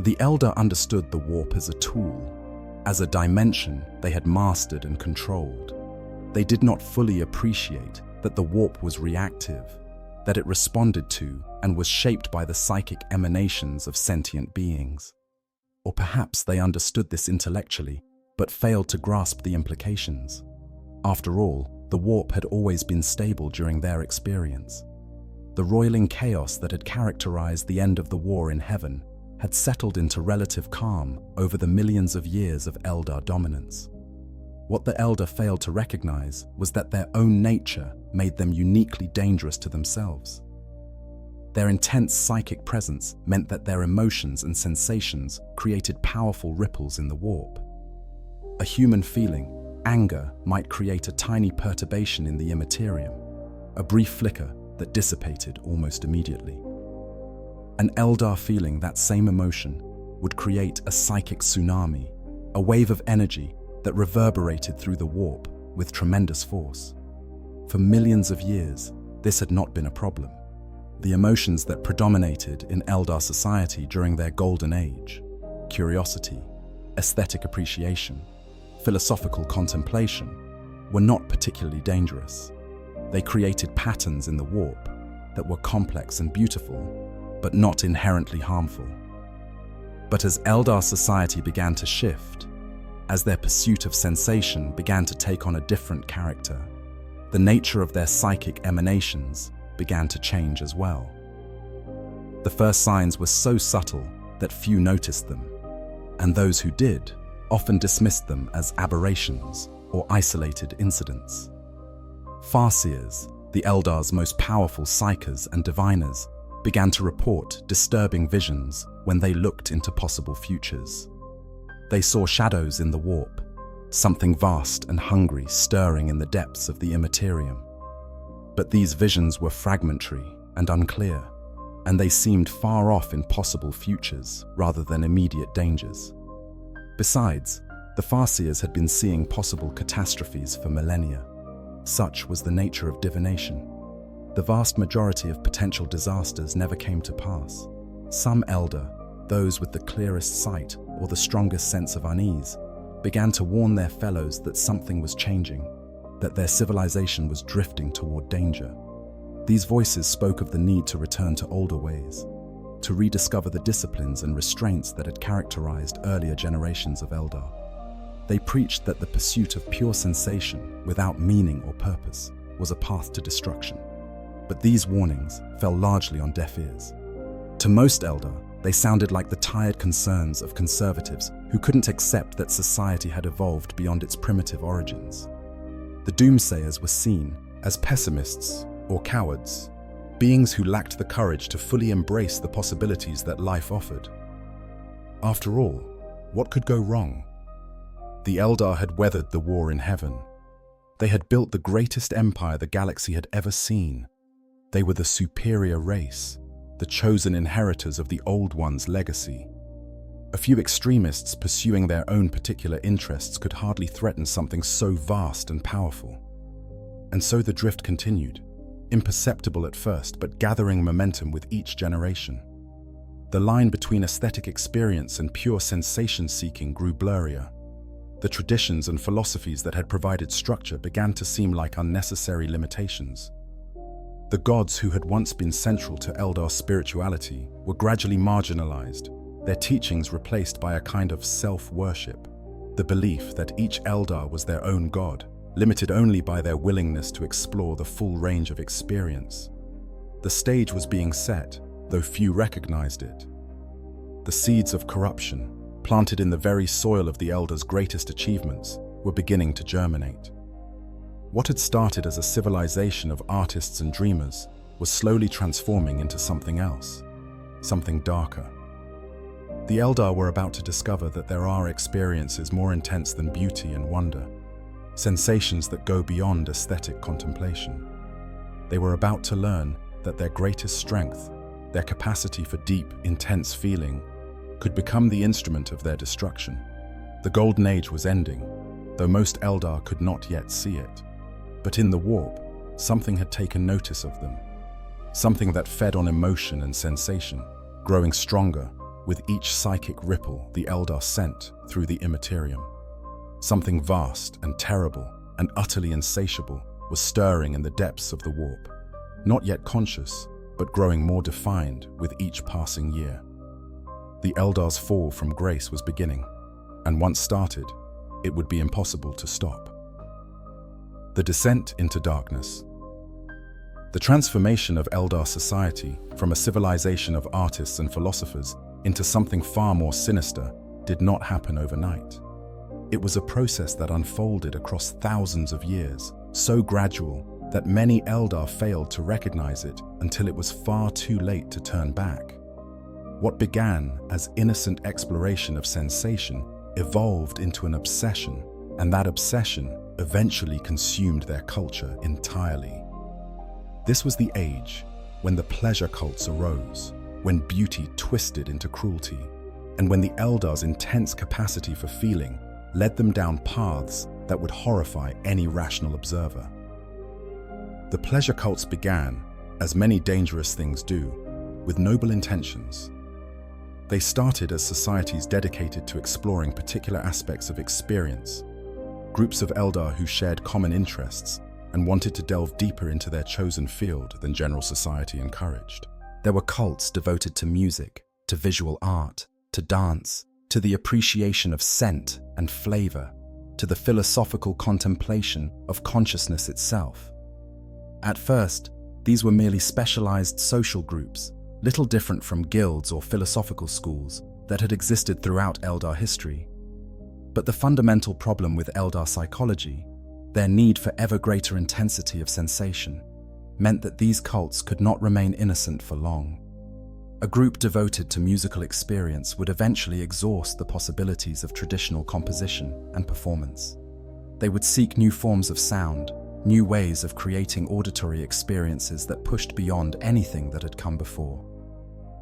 The Eldar understood the warp as a tool, as a dimension they had mastered and controlled. They did not fully appreciate that the warp was reactive, that it responded to and was shaped by the psychic emanations of sentient beings. Or perhaps they understood this intellectually, but failed to grasp the implications. After all, the warp had always been stable during their experience. The roiling chaos that had characterized the end of the war in heaven had settled into relative calm over the millions of years of Eldar dominance. What the Eldar failed to recognize was that their own nature made them uniquely dangerous to themselves. Their intense psychic presence meant that their emotions and sensations created powerful ripples in the warp. A human feeling, anger, might create a tiny perturbation in the Imperium, a brief flicker that dissipated almost immediately. An Eldar feeling that same emotion would create a psychic tsunami, a wave of energy that reverberated through the warp with tremendous force. For millions of years, this had not been a problem. The emotions that predominated in Eldar society during their golden age, curiosity, aesthetic appreciation, philosophical contemplation, were not particularly dangerous. They created patterns in the warp that were complex and beautiful, but not inherently harmful. But as Eldar society began to shift, as their pursuit of sensation began to take on a different character, the nature of their psychic emanations began to change as well. The first signs were so subtle that few noticed them, and those who did often dismissed them as aberrations or isolated incidents. Farseers, the Eldar's most powerful psychers and diviners, began to report disturbing visions when they looked into possible futures. They saw shadows in the warp, something vast and hungry stirring in the depths of the Imperium. But these visions were fragmentary and unclear, and they seemed far off in possible futures rather than immediate dangers. Besides, the Farseers had been seeing possible catastrophes for millennia. Such was the nature of divination. The vast majority of potential disasters never came to pass. Some Eldar, those with the clearest sight or the strongest sense of unease, began to warn their fellows that something was changing, that their civilization was drifting toward danger. These voices spoke of the need to return to older ways, to rediscover the disciplines and restraints that had characterized earlier generations of Eldar. They preached that the pursuit of pure sensation without meaning or purpose was a path to destruction. But these warnings fell largely on deaf ears. To most Eldar, they sounded like the tired concerns of conservatives who couldn't accept that society had evolved beyond its primitive origins. The doomsayers were seen as pessimists or cowards, beings who lacked the courage to fully embrace the possibilities that life offered. After all, what could go wrong? The Eldar had weathered the war in heaven. They had built the greatest empire the galaxy had ever seen. They were the superior race, the chosen inheritors of the Old One's legacy. A few extremists pursuing their own particular interests could hardly threaten something so vast and powerful. And so the drift continued, imperceptible at first, but gathering momentum with each generation. The line between aesthetic experience and pure sensation-seeking grew blurrier. The traditions and philosophies that had provided structure began to seem like unnecessary limitations. The gods who had once been central to Eldar spirituality were gradually marginalized, their teachings replaced by a kind of self-worship, the belief that each Eldar was their own god, limited only by their willingness to explore the full range of experience. The stage was being set, though few recognized it. The seeds of corruption, planted in the very soil of the Eldars' greatest achievements, were beginning to germinate. What had started as a civilization of artists and dreamers was slowly transforming into something else, something darker. The Eldar were about to discover that there are experiences more intense than beauty and wonder, sensations that go beyond aesthetic contemplation. They were about to learn that their greatest strength, their capacity for deep, intense feeling, could become the instrument of their destruction. The Golden Age was ending, though most Eldar could not yet see it. But in the warp, something had taken notice of them. Something that fed on emotion and sensation, growing stronger with each psychic ripple the Eldar sent through the Imperium. Something vast and terrible and utterly insatiable was stirring in the depths of the warp, not yet conscious, but growing more defined with each passing year. The Eldar's fall from grace was beginning, and once started, it would be impossible to stop. The descent into darkness. The transformation of Eldar society from a civilization of artists and philosophers into something far more sinister did not happen overnight. It was a process that unfolded across thousands of years, so gradual that many Eldar failed to recognize it until it was far too late to turn back. What began as innocent exploration of sensation evolved into an obsession, and that obsession eventually consumed their culture entirely. This was the age when the pleasure cults arose, when beauty twisted into cruelty, and when the Eldar's intense capacity for feeling led them down paths that would horrify any rational observer. The pleasure cults began, as many dangerous things do, with noble intentions. They started as societies dedicated to exploring particular aspects of experience, groups of Eldar who shared common interests and wanted to delve deeper into their chosen field than general society encouraged. There were cults devoted to music, to visual art, to dance, to the appreciation of scent and flavor, to the philosophical contemplation of consciousness itself. At first, these were merely specialized social groups, little different from guilds or philosophical schools that had existed throughout Eldar history. But the fundamental problem with Eldar psychology, their need for ever greater intensity of sensation, meant that these cults could not remain innocent for long. A group devoted to musical experience would eventually exhaust the possibilities of traditional composition and performance. They would seek new forms of sound, new ways of creating auditory experiences that pushed beyond anything that had come before.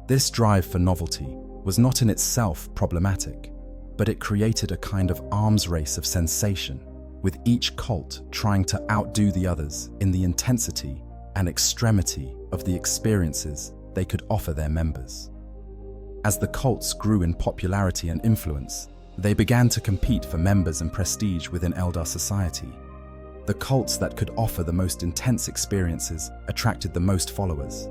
This drive for novelty was not in itself problematic, but it created a kind of arms race of sensation, with each cult trying to outdo the others in the intensity and extremity of the experiences they could offer their members. As the cults grew in popularity and influence, they began to compete for members and prestige within Eldar society. The cults that could offer the most intense experiences attracted the most followers.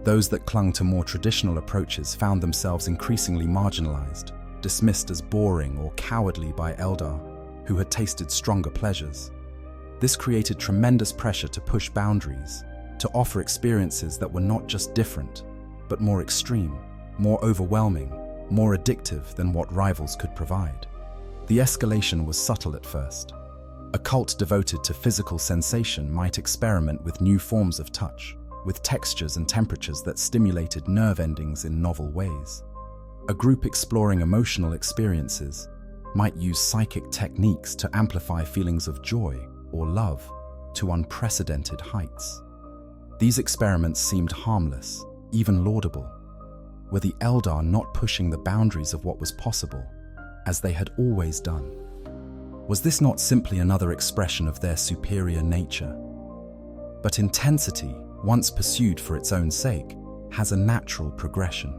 Those that clung to more traditional approaches found themselves increasingly marginalized, dismissed as boring or cowardly by Eldar, who had tasted stronger pleasures. This created tremendous pressure to push boundaries, to offer experiences that were not just different, but more extreme, more overwhelming, more addictive than what rivals could provide. The escalation was subtle at first. A cult devoted to physical sensation might experiment with new forms of touch, with textures and temperatures that stimulated nerve endings in novel ways. A group exploring emotional experiences might use psychic techniques to amplify feelings of joy or love to unprecedented heights. These experiments seemed harmless, even laudable. Were the Eldar not pushing the boundaries of what was possible, as they had always done? Was this not simply another expression of their superior nature? But intensity, once pursued for its own sake, has a natural progression.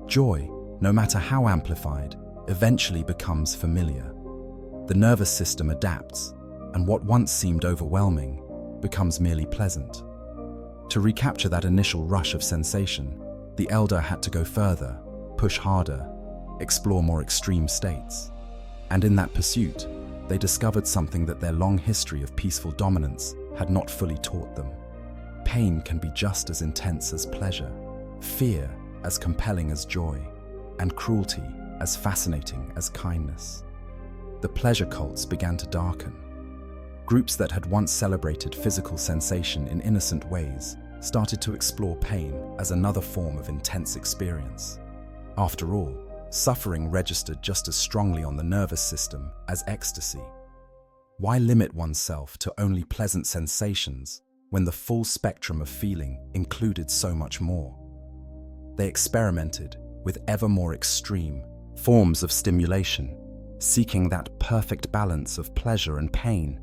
Joy, no matter how amplified, eventually becomes familiar. The nervous system adapts, and what once seemed overwhelming becomes merely pleasant. To recapture that initial rush of sensation, the Eldar had to go further, push harder, explore more extreme states. And in that pursuit, they discovered something that their long history of peaceful dominance had not fully taught them. Pain can be just as intense as pleasure, fear as compelling as joy, and cruelty as fascinating as kindness. The pleasure cults began to darken. Groups that had once celebrated physical sensation in innocent ways started to explore pain as another form of intense experience. After all, suffering registered just as strongly on the nervous system as ecstasy. Why limit oneself to only pleasant sensations when the full spectrum of feeling included so much more? They experimented with ever more extreme forms of stimulation, seeking that perfect balance of pleasure and pain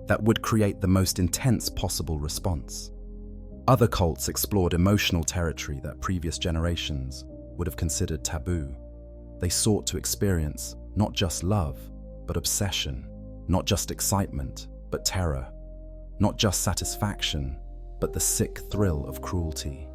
that would create the most intense possible response. Other cults explored emotional territory that previous generations would have considered taboo. They sought to experience not just love, but obsession, not just excitement, but terror, not just satisfaction, but the sick thrill of cruelty.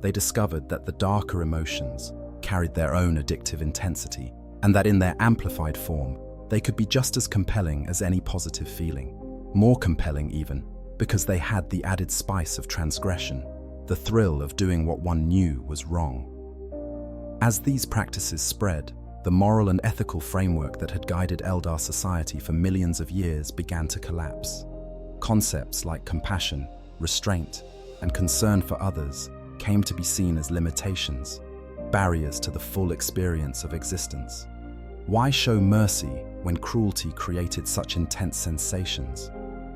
They discovered that the darker emotions carried their own addictive intensity, and that in their amplified form, they could be just as compelling as any positive feeling, more compelling even, because they had the added spice of transgression, the thrill of doing what one knew was wrong. As these practices spread, the moral and ethical framework that had guided Eldar society for millions of years began to collapse. Concepts like compassion, restraint, and concern for others came to be seen as limitations, barriers to the full experience of existence. Why show mercy when cruelty created such intense sensations?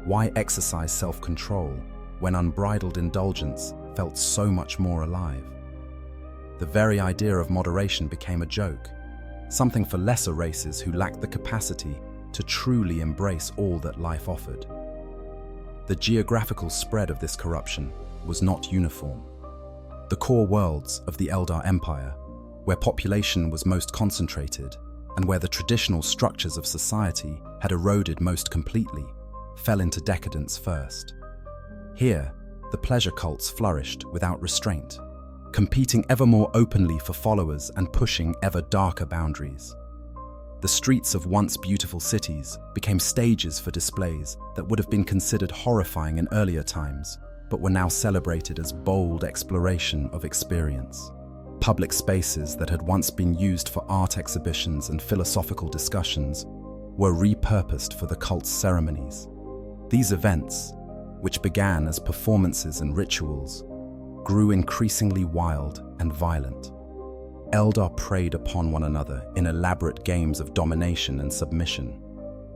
Why exercise self-control when unbridled indulgence felt so much more alive? The very idea of moderation became a joke, something for lesser races who lacked the capacity to truly embrace all that life offered. The geographical spread of this corruption was not uniform. The core worlds of the Eldar Empire, where population was most concentrated and where the traditional structures of society had eroded most completely, fell into decadence first. Here, the pleasure cults flourished without restraint, competing ever more openly for followers and pushing ever darker boundaries. The streets of once beautiful cities became stages for displays that would have been considered horrifying in earlier times, but were now celebrated as bold exploration of experience. Public spaces that had once been used for art exhibitions and philosophical discussions were repurposed for the cult's ceremonies. These events, which began as performances and rituals, grew increasingly wild and violent. Eldar preyed upon one another in elaborate games of domination and submission.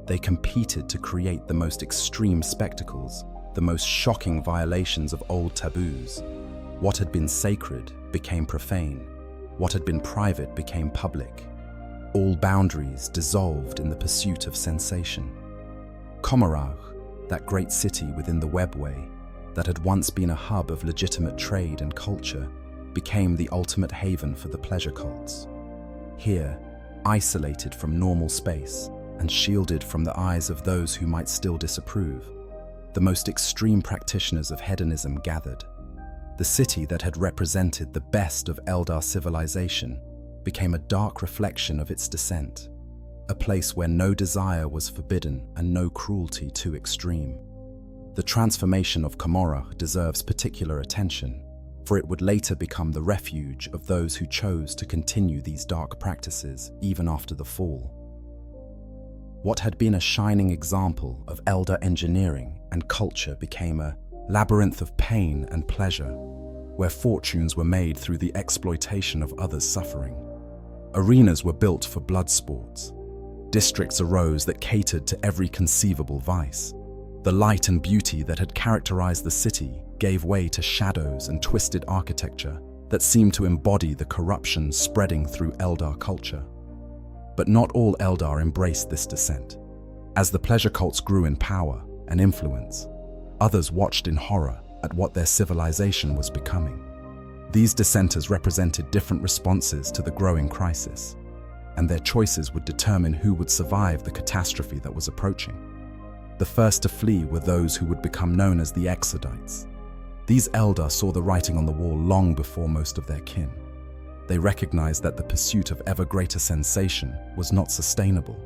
They competed to create the most extreme spectacles, the most shocking violations of old taboos. What had been sacred became profane. What had been private became public. All boundaries dissolved in the pursuit of sensation. Komarach, that great city within the webway, that had once been a hub of legitimate trade and culture, became the ultimate haven for the pleasure cults. Here, isolated from normal space and shielded from the eyes of those who might still disapprove, the most extreme practitioners of hedonism gathered. The city that had represented the best of Eldar civilization became a dark reflection of its descent. a place where no desire was forbidden and no cruelty too extreme. The transformation of Camorra deserves particular attention, for it would later become the refuge of those who chose to continue these dark practices even after the fall. What had been a shining example of Eldar engineering and culture became a labyrinth of pain and pleasure, where fortunes were made through the exploitation of others' suffering. Arenas were built for blood sports. Districts arose that catered to every conceivable vice. The light and beauty that had characterized the city gave way to shadows and twisted architecture that seemed to embody the corruption spreading through Eldar culture. But not all Eldar embraced this descent. As the pleasure cults grew in power and influence, others watched in horror at what their civilization was becoming. These dissenters represented different responses to the growing crisis, and their choices would determine who would survive the catastrophe that was approaching. The first to flee were those who would become known as the Exodites. These Eldar saw the writing on the wall long before most of their kin. They recognized that the pursuit of ever greater sensation was not sustainable,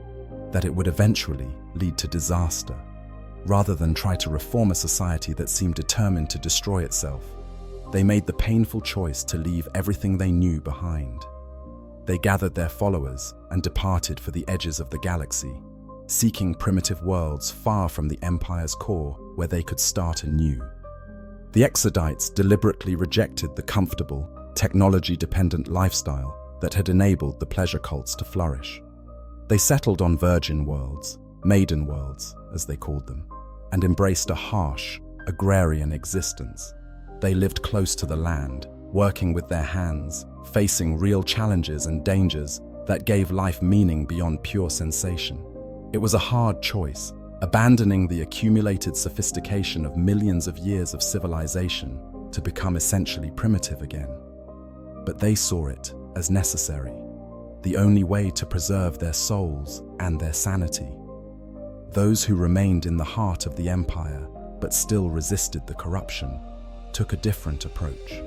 that it would eventually lead to disaster. Rather than try to reform a society that seemed determined to destroy itself, they made the painful choice to leave everything they knew behind. They gathered their followers and departed for the edges of the galaxy, seeking primitive worlds far from the Empire's core where they could start anew. The Exodites deliberately rejected the comfortable, technology-dependent lifestyle that had enabled the pleasure cults to flourish. They settled on virgin worlds, maiden worlds, as they called them, and embraced a harsh, agrarian existence. They lived close to the land, working with their hands, facing real challenges and dangers that gave life meaning beyond pure sensation. It was a hard choice, abandoning the accumulated sophistication of millions of years of civilization to become essentially primitive again. But they saw it as necessary, the only way to preserve their souls and their sanity. Those who remained in the heart of the Empire but still resisted the corruption took a different approach.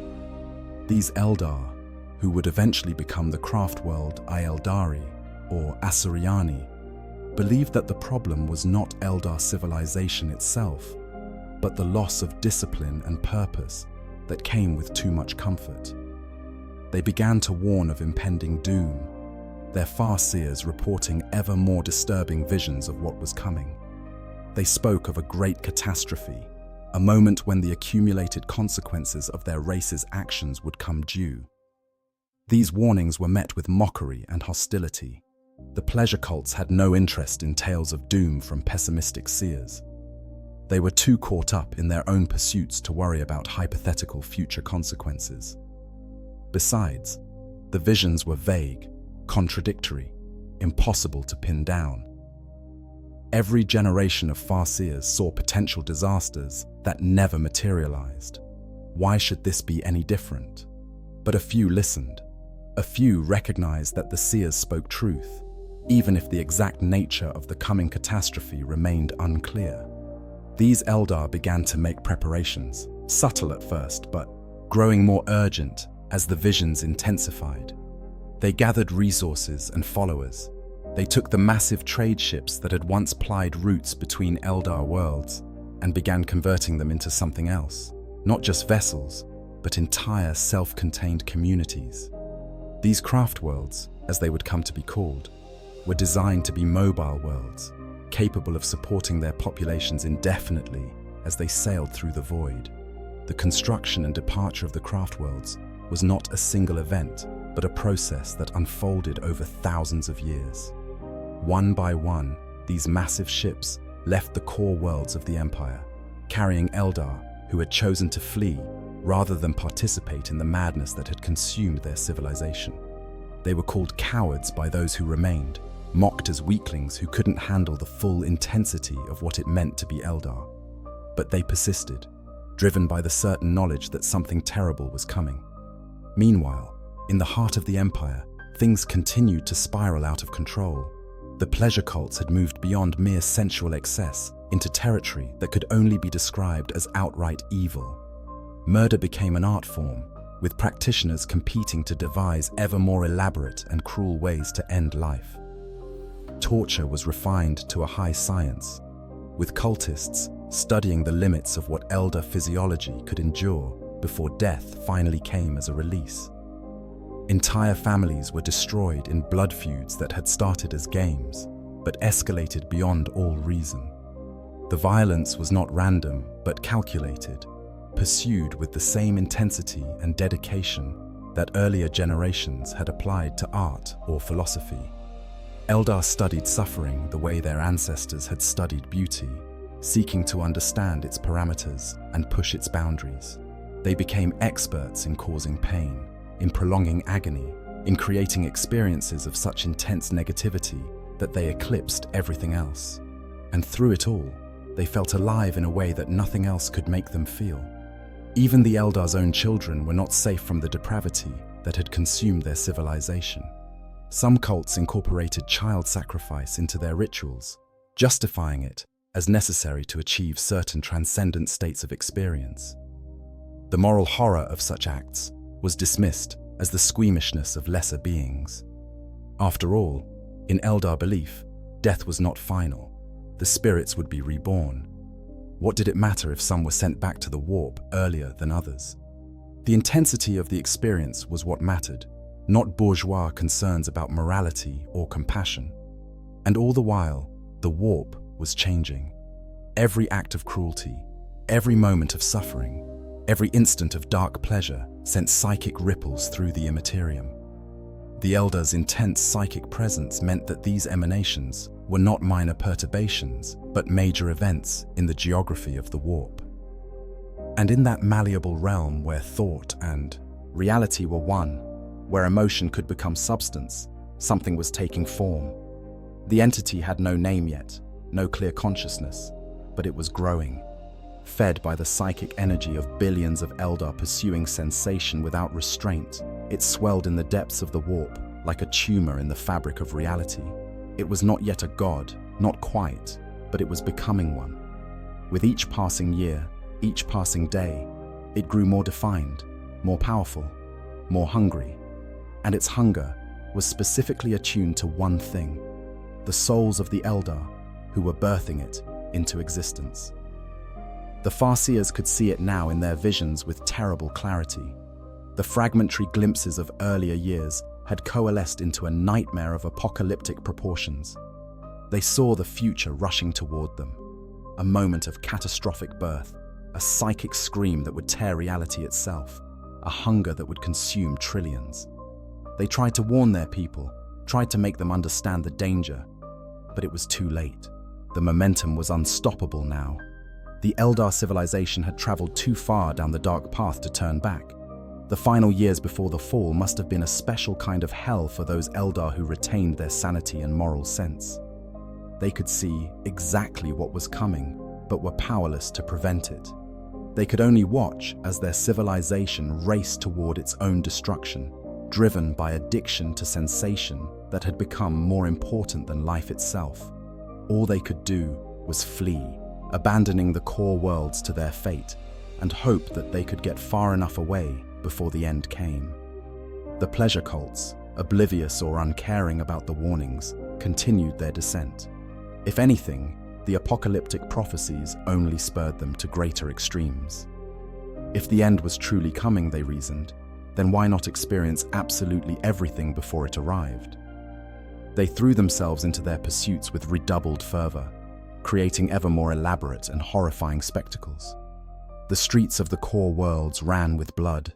These Eldar, who would eventually become the craft world Eldari or Asuryani, believed that the problem was not Eldar civilization itself, but the loss of discipline and purpose that came with too much comfort. They began to warn of impending doom, their farseers reporting ever more disturbing visions of what was coming. They spoke of a great catastrophe, a moment when the accumulated consequences of their race's actions would come due. These warnings were met with mockery and hostility. The pleasure cults had no interest in tales of doom from pessimistic seers. They were too caught up in their own pursuits to worry about hypothetical future consequences. Besides, the visions were vague, contradictory, impossible to pin down. Every generation of farseers saw potential disasters that never materialized. Why should this be any different? But a few listened. A few recognized that the seers spoke truth, even if the exact nature of the coming catastrophe remained unclear. These Eldar began to make preparations, subtle at first, but growing more urgent as the visions intensified. They gathered resources and followers. They took the massive trade ships that had once plied routes between Eldar worlds and began converting them into something else. Not just vessels, but entire self-contained communities. These craft worlds, as they would come to be called, were designed to be mobile worlds, capable of supporting their populations indefinitely as they sailed through the void. The construction and departure of the craft worlds was not a single event, but a process that unfolded over thousands of years. One by one, these massive ships left the core worlds of the Empire, carrying Eldar who had chosen to flee rather than participate in the madness that had consumed their civilization. They were called cowards by those who remained, mocked as weaklings who couldn't handle the full intensity of what it meant to be Eldar. But they persisted, driven by the certain knowledge that something terrible was coming. Meanwhile, in the heart of the Empire, things continued to spiral out of control. The pleasure cults had moved beyond mere sensual excess into territory that could only be described as outright evil. Murder became an art form, with practitioners competing to devise ever more elaborate and cruel ways to end life. torture was refined to a high science, with cultists studying the limits of what Eldar physiology could endure before death finally came as a release. Entire families were destroyed in blood feuds that had started as games, but escalated beyond all reason. The violence was not random, but calculated, pursued with the same intensity and dedication that earlier generations had applied to art or philosophy. Eldar studied suffering the way their ancestors had studied beauty, seeking to understand its parameters and push its boundaries. They became experts in causing pain, in prolonging agony, in creating experiences of such intense negativity that they eclipsed everything else. And through it all, they felt alive in a way that nothing else could make them feel. Even the Eldar's own children were not safe from the depravity that had consumed their civilization. Some cults incorporated child sacrifice into their rituals, justifying it as necessary to achieve certain transcendent states of experience. The moral horror of such acts was dismissed as the squeamishness of lesser beings. After all, in Eldar belief, death was not final. The spirits would be reborn. What did it matter if some were sent back to the warp earlier than others? The intensity of the experience was what mattered, not bourgeois concerns about morality or compassion. And all the while, the warp was changing. Every act of cruelty, every moment of suffering, every instant of dark pleasure sent psychic ripples through the Imperium. The Eldar's intense psychic presence meant that these emanations were not minor perturbations, but major events in the geography of the warp. And in that malleable realm where thought and reality were one, where emotion could become substance, something was taking form. The entity had no name yet, no clear consciousness, but it was growing, fed by the psychic energy of billions of Eldar pursuing sensation without restraint. It swelled in the depths of the warp, like a tumor in the fabric of reality. It was not yet a god, not quite, but it was becoming one. With each passing year, each passing day, it grew more defined, more powerful, more hungry. And its hunger was specifically attuned to one thing: the souls of the Eldar who were birthing it into existence. The Farseers could see it now in their visions with terrible clarity. The fragmentary glimpses of earlier years had coalesced into a nightmare of apocalyptic proportions. They saw the future rushing toward them, a moment of catastrophic birth, a psychic scream that would tear reality itself, a hunger that would consume trillions. They tried to warn their people, tried to make them understand the danger, but it was too late. The momentum was unstoppable now. The Eldar civilization had traveled too far down the dark path to turn back. The final years before the fall must have been a special kind of hell for those Eldar who retained their sanity and moral sense. They could see exactly what was coming, but were powerless to prevent it. They could only watch as their civilization raced toward its own destruction, driven by addiction to sensation that had become more important than life itself. All they could do was flee, abandoning the core worlds to their fate, and hope that they could get far enough away before the end came. The pleasure cults, oblivious or uncaring about the warnings, continued their descent. If anything, the apocalyptic prophecies only spurred them to greater extremes. If the end was truly coming, they reasoned, then why not experience absolutely everything before it arrived? They threw themselves into their pursuits with redoubled fervor, creating ever more elaborate and horrifying spectacles. The streets of the core worlds ran with blood.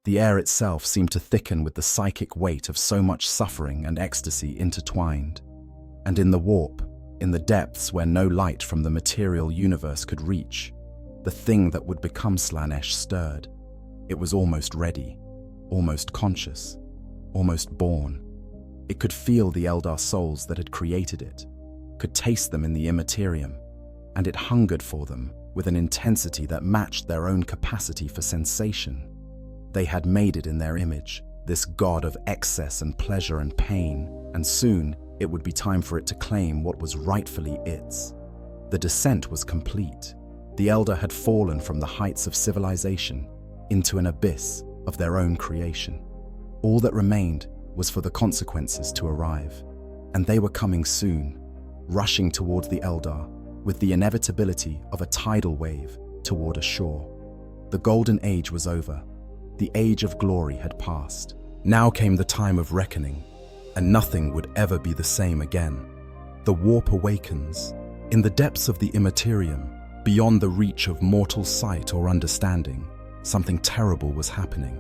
The air itself seemed to thicken with the psychic weight of so much suffering and ecstasy intertwined. And in the warp, in the depths where no light from the material universe could reach, the thing that would become Slaanesh stirred. It was almost ready, almost conscious, almost born. It could feel the Eldar souls that had created it, could taste them in the Imperium, and it hungered for them with an intensity that matched their own capacity for sensation. They had made it in their image, this god of excess and pleasure and pain, and soon it would be time for it to claim what was rightfully its. The descent was complete. The Eldar had fallen from the heights of civilization into an abyss of their own creation. All that remained was for the consequences to arrive. And they were coming soon, rushing towards the Eldar, with the inevitability of a tidal wave toward a shore. The Golden Age was over. The Age of Glory had passed. Now came the time of reckoning, and nothing would ever be the same again. The warp awakens. In the depths of the Imperium, beyond the reach of mortal sight or understanding, something terrible was happening.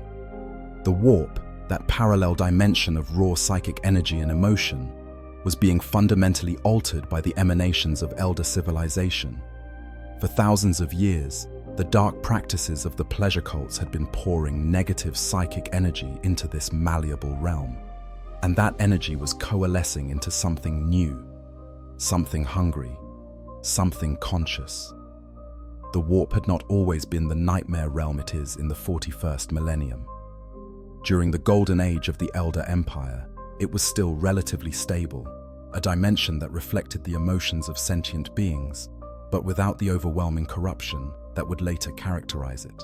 The warp, that parallel dimension of raw psychic energy and emotion, was being fundamentally altered by the emanations of Eldar civilization. For thousands of years, the dark practices of the pleasure cults had been pouring negative psychic energy into this malleable realm. And that energy was coalescing into something new, something hungry, something conscious. The warp had not always been the nightmare realm it is in the 41st millennium. During the golden age of the Eldar Empire, it was still relatively stable, a dimension that reflected the emotions of sentient beings, but without the overwhelming corruption that would later characterize it.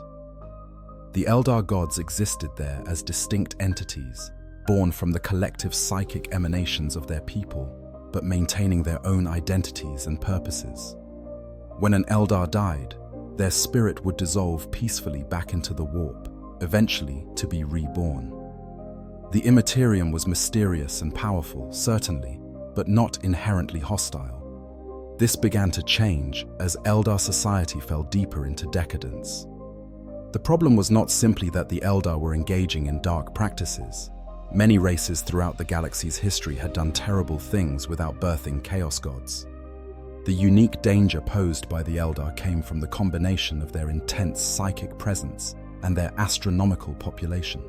The Eldar gods existed there as distinct entities, born from the collective psychic emanations of their people, but maintaining their own identities and purposes. When an Eldar died, their spirit would dissolve peacefully back into the warp, eventually to be reborn. The Imperium was mysterious and powerful, certainly, but not inherently hostile. This began to change as Eldar society fell deeper into decadence. The problem was not simply that the Eldar were engaging in dark practices. Many races throughout the galaxy's history had done terrible things without birthing chaos gods. The unique danger posed by the Eldar came from the combination of their intense psychic presence and their astronomical population.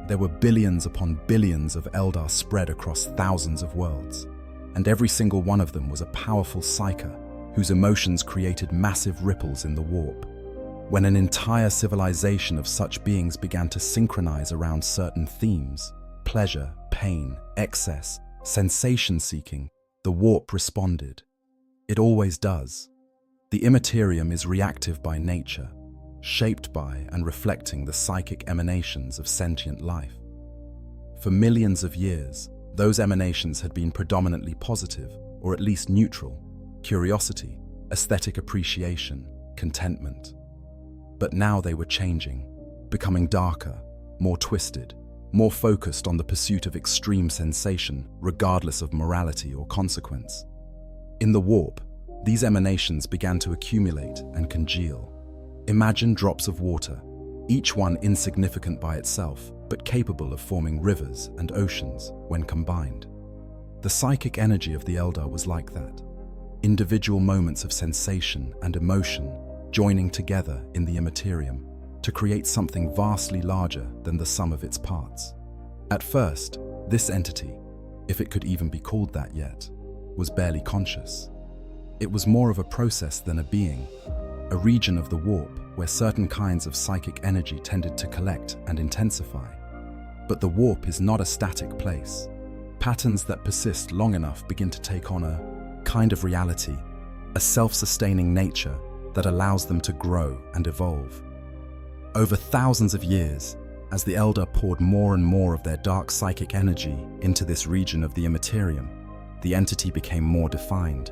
There were billions upon billions of Eldar spread across thousands of worlds, and every single one of them was a powerful psyker whose emotions created massive ripples in the warp. When an entire civilization of such beings began to synchronize around certain themes, pleasure, pain, excess, sensation-seeking, the warp responded. It always does. The Imperium is reactive by nature, shaped by and reflecting the psychic emanations of sentient life. For millions of years, those emanations had been predominantly positive, or at least neutral: curiosity, aesthetic appreciation, contentment. But now they were changing, becoming darker, more twisted, more focused on the pursuit of extreme sensation, regardless of morality or consequence. In the warp, these emanations began to accumulate and congeal. Imagine drops of water, each one insignificant by itself, but capable of forming rivers and oceans when combined. The psychic energy of the Eldar was like that. Individual moments of sensation and emotion joining together in the Imperium to create something vastly larger than the sum of its parts. At first, this entity, if it could even be called that yet, was barely conscious. It was more of a process than a being, a region of the warp where certain kinds of psychic energy tended to collect and intensify. But the warp is not a static place. Patterns that persist long enough begin to take on a kind of reality, a self-sustaining nature that allows them to grow and evolve. Over thousands of years, as the Eldar poured more and more of their dark psychic energy into this region of the Imperium, the entity became more defined.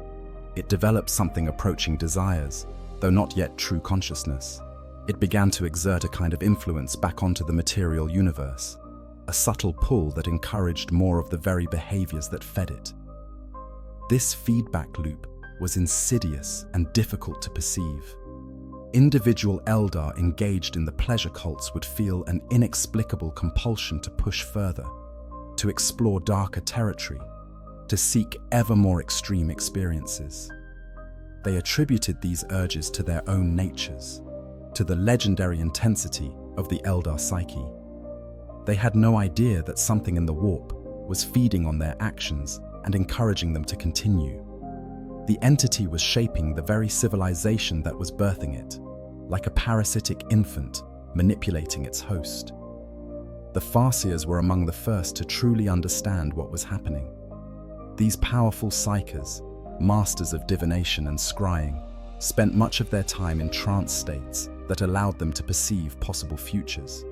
It developed something approaching desires, though not yet true consciousness. It began to exert a kind of influence back onto the material universe, a subtle pull that encouraged more of the very behaviors that fed it. This feedback loop was insidious and difficult to perceive. Individual Eldar engaged in the pleasure cults would feel an inexplicable compulsion to push further, to explore darker territory, to seek ever more extreme experiences. They attributed these urges to their own natures, to the legendary intensity of the Eldar psyche. They had no idea that something in the warp was feeding on their actions and encouraging them to continue. The entity was shaping the very civilization that was birthing it, like a parasitic infant manipulating its host. The Farseers were among the first to truly understand what was happening. These powerful psychers, masters of divination and scrying, spent much of their time in trance states that allowed them to perceive possible futures.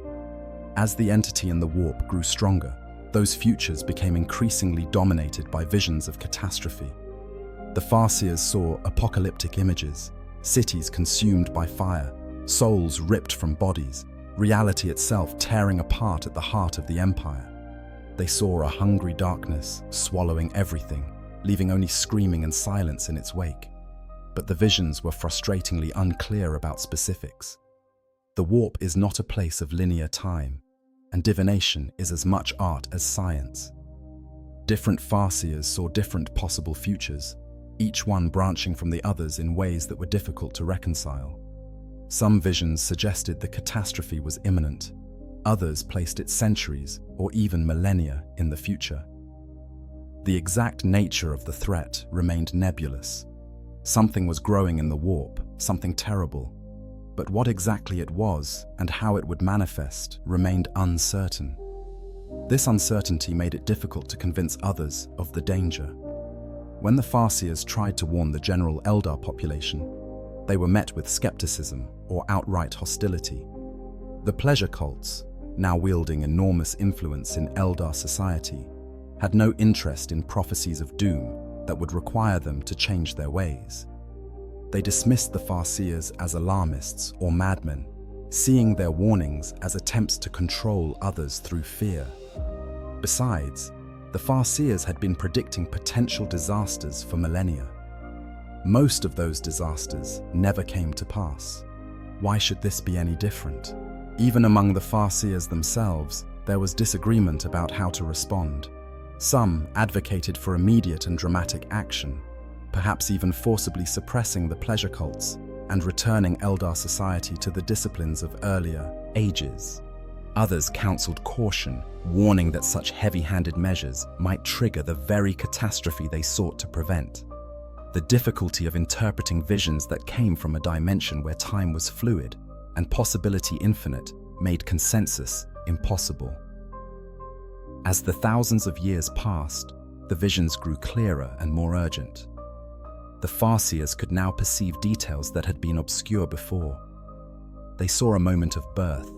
As the entity in the warp grew stronger, those futures became increasingly dominated by visions of catastrophe. The Farseers saw apocalyptic images, cities consumed by fire, souls ripped from bodies, reality itself tearing apart at the heart of the Empire. They saw a hungry darkness swallowing everything, leaving only screaming and silence in its wake. But the visions were frustratingly unclear about specifics. The warp is not a place of linear time, and divination is as much art as science. Different Farseers saw different possible futures, each one branching from the others in ways that were difficult to reconcile. Some visions suggested the catastrophe was imminent, others placed it centuries or even millennia in the future. The exact nature of the threat remained nebulous. Something was growing in the warp, something terrible. But what exactly it was and how it would manifest remained uncertain. This uncertainty made it difficult to convince others of the danger. When the Farseers tried to warn the general Eldar population, they were met with skepticism or outright hostility. The pleasure cults, now wielding enormous influence in Eldar society, had no interest in prophecies of doom that would require them to change their ways. They dismissed the Farseers as alarmists or madmen, seeing their warnings as attempts to control others through fear. Besides, the Farseers had been predicting potential disasters for millennia. Most of those disasters never came to pass. Why should this be any different? Even among the Farseers themselves, there was disagreement about how to respond. Some advocated for immediate and dramatic action, perhaps even forcibly suppressing the pleasure cults and returning Eldar society to the disciplines of earlier ages. Others counseled caution, warning that such heavy-handed measures might trigger the very catastrophe they sought to prevent. The difficulty of interpreting visions that came from a dimension where time was fluid and possibility infinite made consensus impossible. As the thousands of years passed, the visions grew clearer and more urgent. The Farseers could now perceive details that had been obscure before. They saw a moment of birth,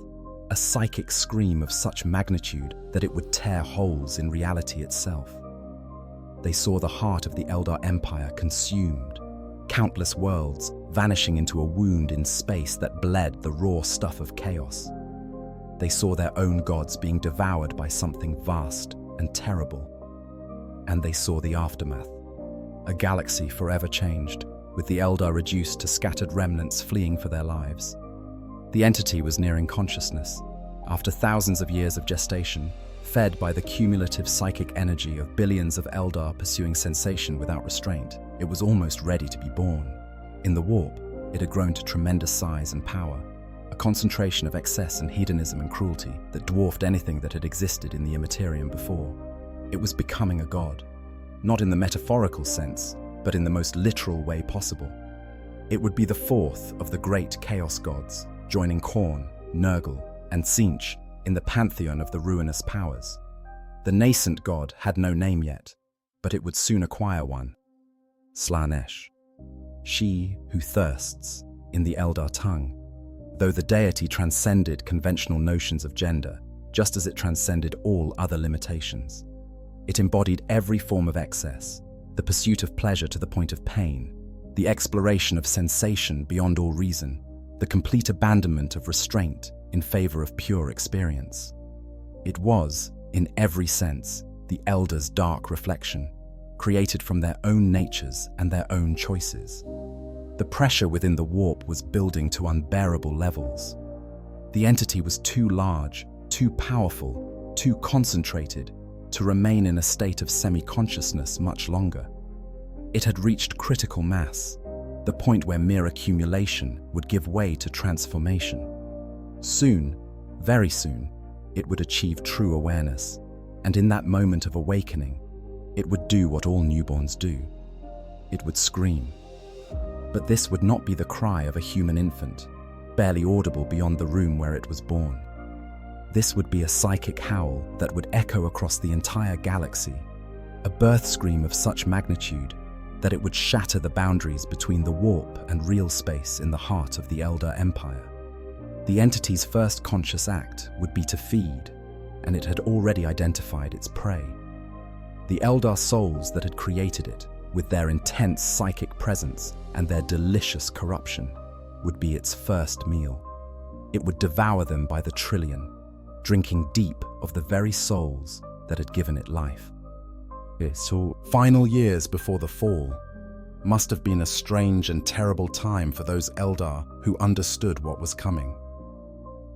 a psychic scream of such magnitude that it would tear holes in reality itself. They saw the heart of the Eldar Empire consumed, countless worlds vanishing into a wound in space that bled the raw stuff of chaos. They saw their own gods being devoured by something vast and terrible. And they saw the aftermath. A galaxy forever changed, with the Eldar reduced to scattered remnants fleeing for their lives. The entity was nearing consciousness. After thousands of years of gestation, fed by the cumulative psychic energy of billions of Eldar pursuing sensation without restraint, it was almost ready to be born. In the warp, it had grown to tremendous size and power, a concentration of excess and hedonism and cruelty that dwarfed anything that had existed in the Imperium before. It was becoming a god. Not in the metaphorical sense, but in the most literal way possible. It would be the fourth of the great Chaos gods, joining Khorne, Nurgle, and Tzeentch in the pantheon of the ruinous powers. The nascent god had no name yet, but it would soon acquire one. Slaanesh. She who thirsts, in the Eldar tongue, though the deity transcended conventional notions of gender, just as it transcended all other limitations. It embodied every form of excess, the pursuit of pleasure to the point of pain, the exploration of sensation beyond all reason, the complete abandonment of restraint in favor of pure experience. It was, in every sense, the Eldars' dark reflection, created from their own natures and their own choices. The pressure within the warp was building to unbearable levels. The entity was too large, too powerful, too concentrated to remain in a state of semi-consciousness much longer. It had reached critical mass, the point where mere accumulation would give way to transformation. Soon, very soon, it would achieve true awareness, and in that moment of awakening, it would do what all newborns do. It would scream. But this would not be the cry of a human infant, barely audible beyond the room where it was born. This would be a psychic howl that would echo across the entire galaxy, a birth scream of such magnitude that it would shatter the boundaries between the warp and real space in the heart of the Eldar Empire. The entity's first conscious act would be to feed, and it had already identified its prey. The Eldar souls that had created it, with their intense psychic presence and their delicious corruption, would be its first meal. It would devour them by the trillion, drinking deep of the very souls that had given it life. So, final years before the fall must have been a strange and terrible time for those Eldar who understood what was coming.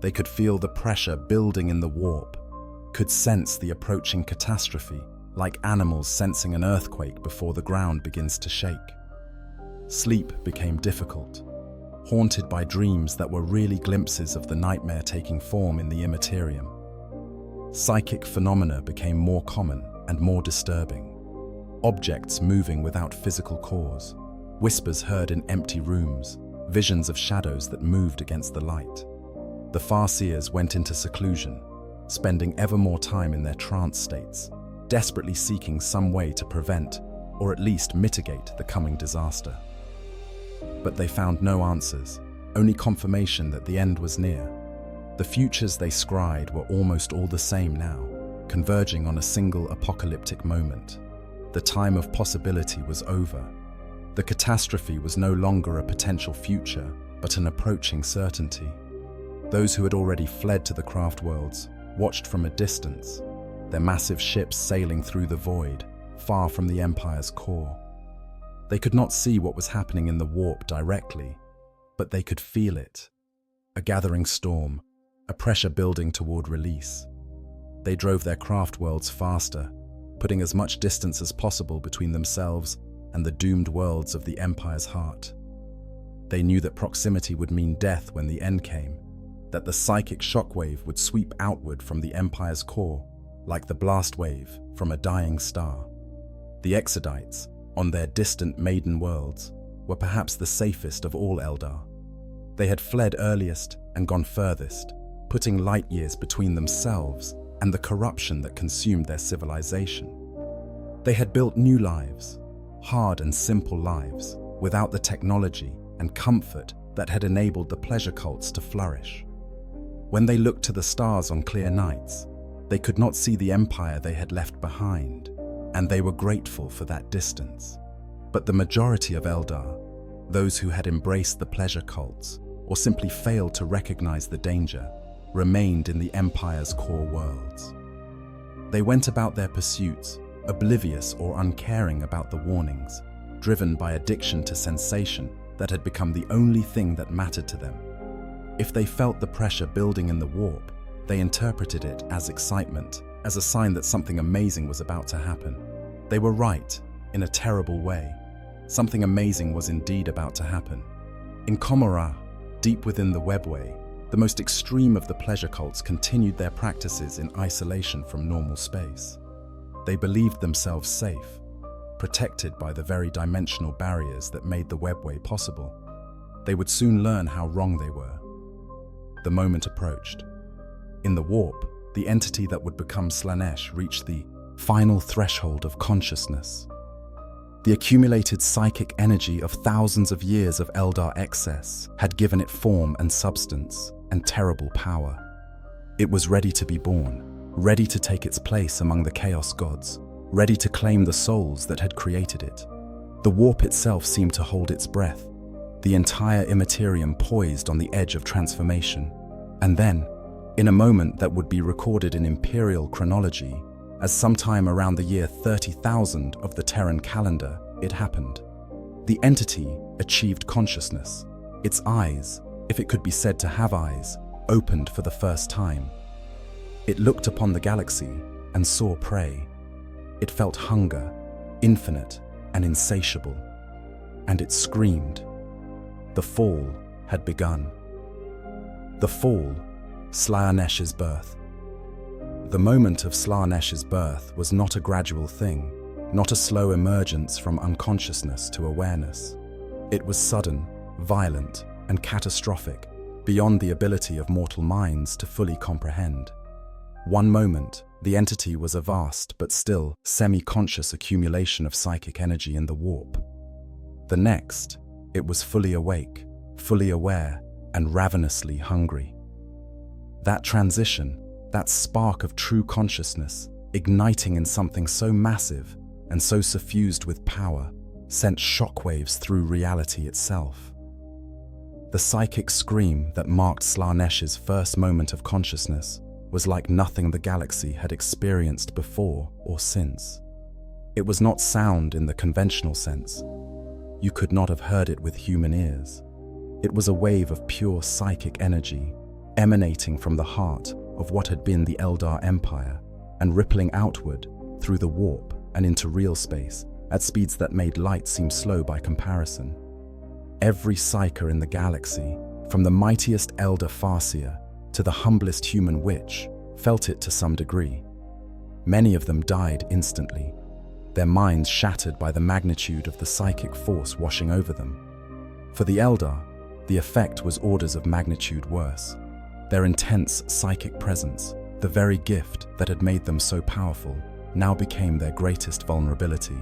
They could feel the pressure building in the warp, could sense the approaching catastrophe, like animals sensing an earthquake before the ground begins to shake. Sleep became difficult, haunted by dreams that were really glimpses of the nightmare taking form in the Imperium. Psychic phenomena became more common and more disturbing. Objects moving without physical cause, whispers heard in empty rooms, visions of shadows that moved against the light. The Farseers went into seclusion, spending ever more time in their trance states, desperately seeking some way to prevent or at least mitigate the coming disaster. But they found no answers, only confirmation that the end was near. The futures they scried were almost all the same now, converging on a single apocalyptic moment. The time of possibility was over. The catastrophe was no longer a potential future, but an approaching certainty. Those who had already fled to the craft worlds watched from a distance, their massive ships sailing through the void, far from the Empire's core. They could not see what was happening in the warp directly, but they could feel it. A gathering storm, a pressure building toward release. They drove their craft worlds faster, putting as much distance as possible between themselves and the doomed worlds of the Empire's heart. They knew that proximity would mean death when the end came, that the psychic shockwave would sweep outward from the Empire's core, like the blast wave from a dying star. The Exodites, on their distant maiden worlds, were perhaps the safest of all Eldar. They had fled earliest and gone furthest, putting light years between themselves and the corruption that consumed their civilization. They had built new lives, hard and simple lives, without the technology and comfort that had enabled the pleasure cults to flourish. When they looked to the stars on clear nights, they could not see the empire they had left behind, and they were grateful for that distance. But the majority of Eldar, those who had embraced the pleasure cults or simply failed to recognize the danger, remained in the Empire's core worlds. They went about their pursuits, oblivious or uncaring about the warnings, driven by addiction to sensation that had become the only thing that mattered to them. If they felt the pressure building in the warp, they interpreted it as excitement, as a sign that something amazing was about to happen. They were right, in a terrible way. Something amazing was indeed about to happen. In Komorrah, deep within the webway, the most extreme of the pleasure cults continued their practices in isolation from normal space. They believed themselves safe, protected by the very dimensional barriers that made the webway possible. They would soon learn how wrong they were. The moment approached. In the warp, the entity that would become Slaanesh reached the final threshold of consciousness. The accumulated psychic energy of thousands of years of Eldar excess had given it form and substance and terrible power. It was ready to be born, ready to take its place among the Chaos Gods, ready to claim the souls that had created it. The warp itself seemed to hold its breath, the entire Imperium poised on the edge of transformation. And then, in a moment that would be recorded in Imperial chronology, as sometime around the year 30,000 of the Terran calendar, it happened. The entity achieved consciousness. Its eyes, if it could be said to have eyes, opened for the first time. It looked upon the galaxy and saw prey. It felt hunger, infinite and insatiable, and it screamed. The fall had begun. The fall, Slaanesh's birth. The moment of Slaanesh's birth was not a gradual thing, not a slow emergence from unconsciousness to awareness. It was sudden, violent, and catastrophic, beyond the ability of mortal minds to fully comprehend. One moment, the entity was a vast but still semi-conscious accumulation of psychic energy in the warp. The next, it was fully awake, fully aware, and ravenously hungry. That transition, That spark of true consciousness, igniting in something so massive and so suffused with power, sent shockwaves through reality itself. The psychic scream that marked Slaanesh's first moment of consciousness was like nothing the galaxy had experienced before or since. It was not sound in the conventional sense. You could not have heard it with human ears. It was a wave of pure psychic energy, emanating from the heart of what had been the Eldar Empire and rippling outward through the warp and into real space at speeds that made light seem slow by comparison. Every psyker in the galaxy, from the mightiest Eldar Farseer to the humblest human witch, felt it to some degree. Many of them died instantly, their minds shattered by the magnitude of the psychic force washing over them. For the Eldar, the effect was orders of magnitude worse. Their intense psychic presence, the very gift that had made them so powerful, now became their greatest vulnerability.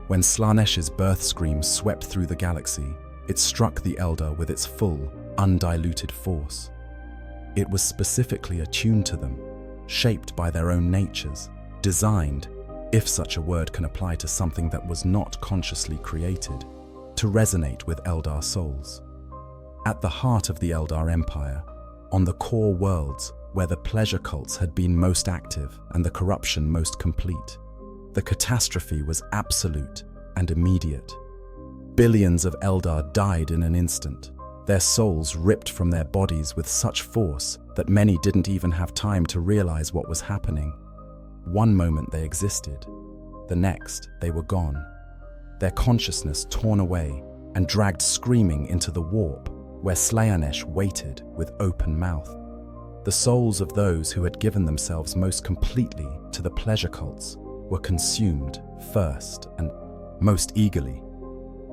When Slaanesh's birth scream swept through the galaxy, it struck the Eldar with its full, undiluted force. It was specifically attuned to them, shaped by their own natures, designed, if such a word can apply to something that was not consciously created, to resonate with Eldar souls. At the heart of the Eldar Empire, on the core worlds where the pleasure cults had been most active and the corruption most complete, the catastrophe was absolute and immediate. Billions of Eldar died in an instant, their souls ripped from their bodies with such force that many didn't even have time to realize what was happening. One moment they existed, the next they were gone, their consciousness torn away and dragged screaming into the warp where Slaanesh waited with open mouth. The souls of those who had given themselves most completely to the pleasure cults were consumed first and most eagerly.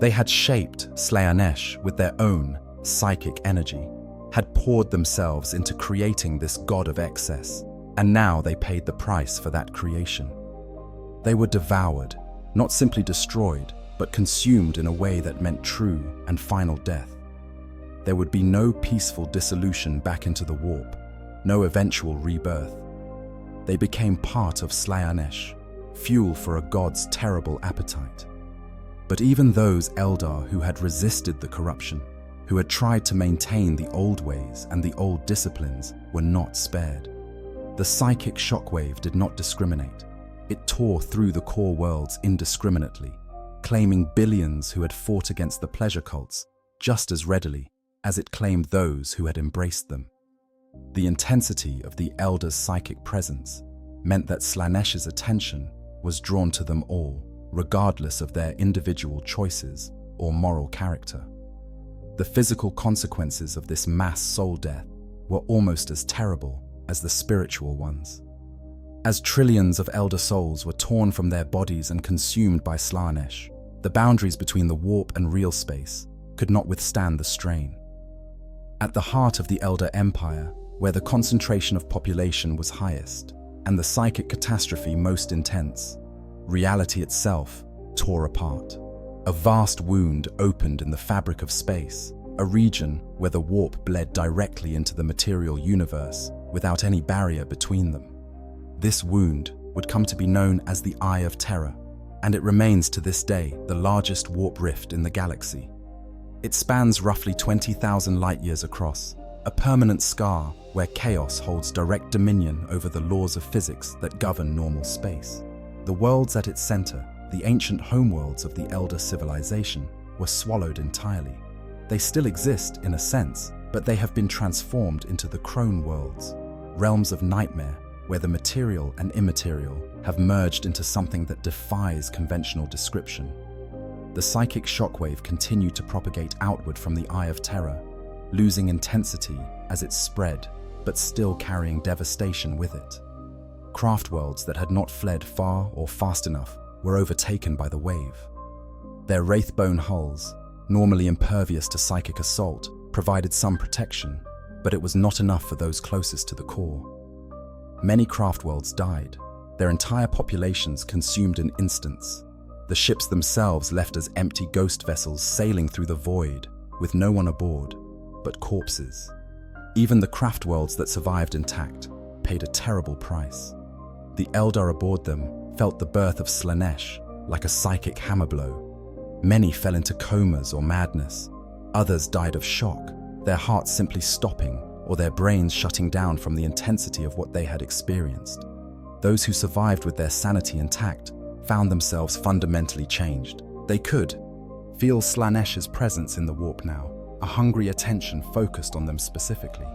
They had shaped Slaanesh with their own psychic energy, had poured themselves into creating this god of excess, and now they paid the price for that creation. They were devoured, not simply destroyed, but consumed in a way that meant true and final death. There would be no peaceful dissolution back into the warp, no eventual rebirth. They became part of Slaanesh, fuel for a god's terrible appetite. But even those Eldar who had resisted the corruption, who had tried to maintain the old ways and the old disciplines, were not spared. The psychic shockwave did not discriminate. It tore through the core worlds indiscriminately, claiming billions who had fought against the pleasure cults just as readily as it claimed those who had embraced them. The intensity of the Eldar's psychic presence meant that Slaanesh's attention was drawn to them all, regardless of their individual choices or moral character. The physical consequences of this mass soul death were almost as terrible as the spiritual ones. As trillions of Eldar souls were torn from their bodies and consumed by Slaanesh, the boundaries between the warp and real space could not withstand the strain. At the heart of the Eldar Empire, where the concentration of population was highest and the psychic catastrophe most intense, reality itself tore apart. A vast wound opened in the fabric of space, a region where the warp bled directly into the material universe without any barrier between them. This wound would come to be known as the Eye of Terror, and it remains to this day the largest warp rift in the galaxy. It spans roughly 20,000 light-years across, a permanent scar where chaos holds direct dominion over the laws of physics that govern normal space. The worlds at its center, the ancient homeworlds of the Eldar civilization, were swallowed entirely. They still exist in a sense, but they have been transformed into the Crone worlds, realms of nightmare where the material and immaterial have merged into something that defies conventional description. The psychic shockwave continued to propagate outward from the Eye of Terror, losing intensity as it spread, but still carrying devastation with it. Craft worlds that had not fled far or fast enough were overtaken by the wave. Their wraithbone hulls, normally impervious to psychic assault, provided some protection, but it was not enough for those closest to the core. Many craft worlds died, their entire populations consumed in instants. The ships themselves left as empty ghost vessels sailing through the void, with no one aboard, but corpses. Even the craft worlds that survived intact paid a terrible price. The Eldar aboard them felt the birth of Slaanesh like a psychic hammer blow. Many fell into comas or madness. Others died of shock, their hearts simply stopping or their brains shutting down from the intensity of what they had experienced. Those who survived with their sanity intact found themselves fundamentally changed. They could feel Slaanesh's presence in the warp now, a hungry attention focused on them specifically.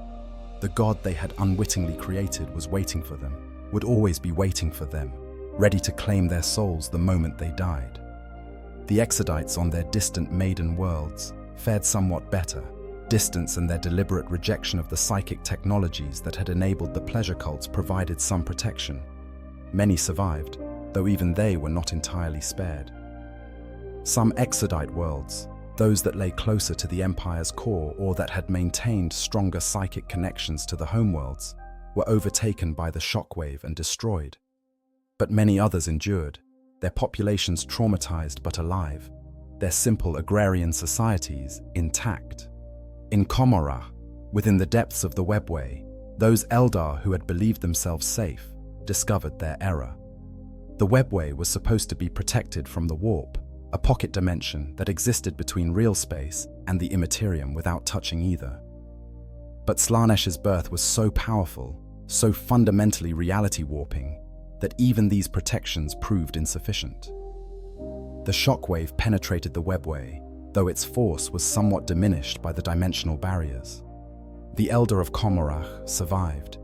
The god they had unwittingly created was waiting for them, would always be waiting for them, ready to claim their souls the moment they died. The Exodites on their distant maiden worlds fared somewhat better. Distance and their deliberate rejection of the psychic technologies that had enabled the pleasure cults provided some protection. Many survived, though even they were not entirely spared. Some Exodite worlds, those that lay closer to the Empire's core or that had maintained stronger psychic connections to the homeworlds, were overtaken by the shockwave and destroyed. But many others endured, their populations traumatized but alive, their simple agrarian societies intact. In Komorrah, within the depths of the webway, those Eldar who had believed themselves safe discovered their error. The webway was supposed to be protected from the warp, a pocket dimension that existed between real space and the Imperium without touching either. But Slaanesh's birth was so powerful, so fundamentally reality warping, that even these protections proved insufficient. The shockwave penetrated the webway, though its force was somewhat diminished by the dimensional barriers. The Eldar of Komorrah survived,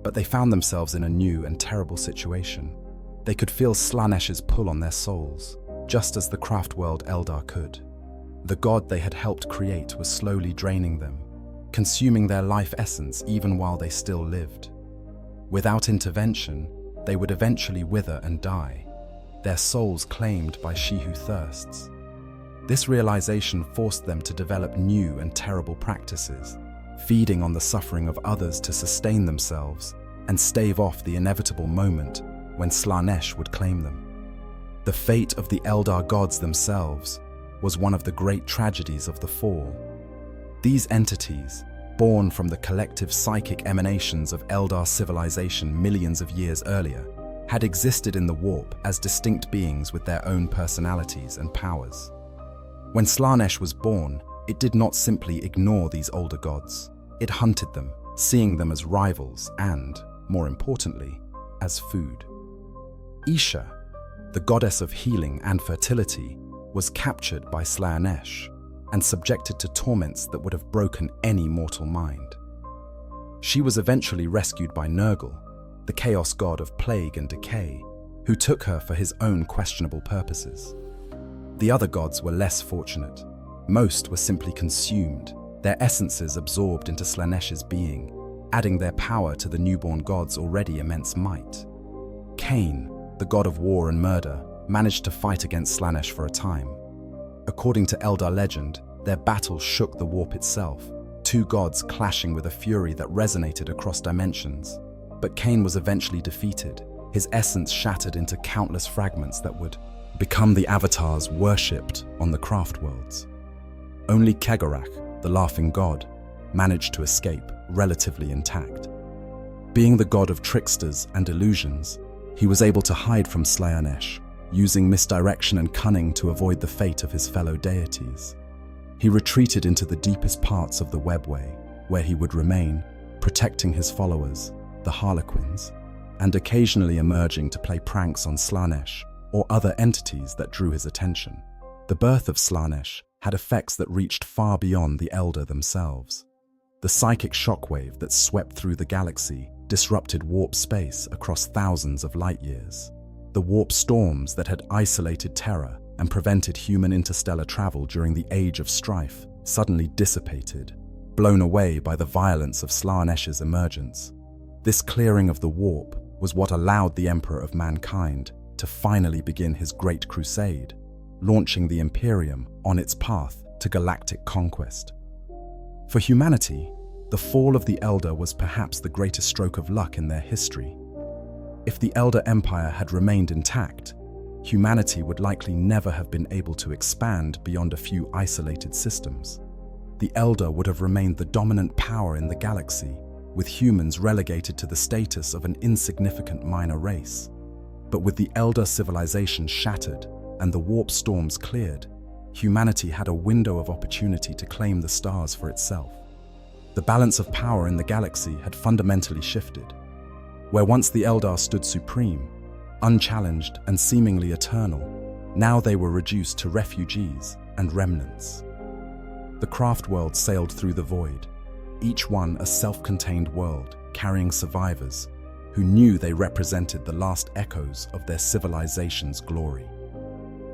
but they found themselves in a new and terrible situation. They could feel Slaanesh's pull on their souls, just as the Craftworld Eldar could. The god they had helped create was slowly draining them, consuming their life essence even while they still lived. Without intervention, they would eventually wither and die, their souls claimed by She Who Thirsts. This realization forced them to develop new and terrible practices, feeding on the suffering of others to sustain themselves and stave off the inevitable moment when Slaanesh would claim them. The fate of the Eldar gods themselves was one of the great tragedies of the Fall. These entities, born from the collective psychic emanations of Eldar civilization millions of years earlier, had existed in the warp as distinct beings with their own personalities and powers. When Slaanesh was born, it did not simply ignore these older gods. It hunted them, seeing them as rivals and, more importantly, as food. Isha, the goddess of healing and fertility, was captured by Slaanesh and subjected to torments that would have broken any mortal mind. She was eventually rescued by Nurgle, the chaos god of plague and decay, who took her for his own questionable purposes. The other gods were less fortunate. Most were simply consumed, their essences absorbed into Slaanesh's being, adding their power to the newborn god's already immense might. Cain, the god of war and murder, managed to fight against Slaanesh for a time. According to Eldar legend, their battle shook the warp itself, two gods clashing with a fury that resonated across dimensions. But Cain was eventually defeated, his essence shattered into countless fragments that would become the avatars worshipped on the Craftworlds. Only Kegarak, the laughing god, managed to escape relatively intact. Being the god of tricksters and illusions, he was able to hide from Slaanesh, using misdirection and cunning to avoid the fate of his fellow deities. He retreated into the deepest parts of the webway, where he would remain, protecting his followers, the Harlequins, and occasionally emerging to play pranks on Slaanesh or other entities that drew his attention. The birth of Slaanesh had effects that reached far beyond the Eldar themselves. The psychic shockwave that swept through the galaxy disrupted warp space across thousands of light years. The warp storms that had isolated Terra and prevented human interstellar travel during the Age of Strife suddenly dissipated, blown away by the violence of Slaanesh's emergence. This clearing of the warp was what allowed the Emperor of Mankind to finally begin his great crusade, launching the Imperium on its path to galactic conquest. For humanity, the fall of the Eldar was perhaps the greatest stroke of luck in their history. If the Eldar Empire had remained intact, humanity would likely never have been able to expand beyond a few isolated systems. The Eldar would have remained the dominant power in the galaxy, with humans relegated to the status of an insignificant minor race. But with the Eldar civilization shattered and the warp storms cleared, humanity had a window of opportunity to claim the stars for itself. The balance of power in the galaxy had fundamentally shifted. Where once the Eldar stood supreme, unchallenged and seemingly eternal, now they were reduced to refugees and remnants. The craft world sailed through the void, each one a self-contained world carrying survivors who knew they represented the last echoes of their civilization's glory.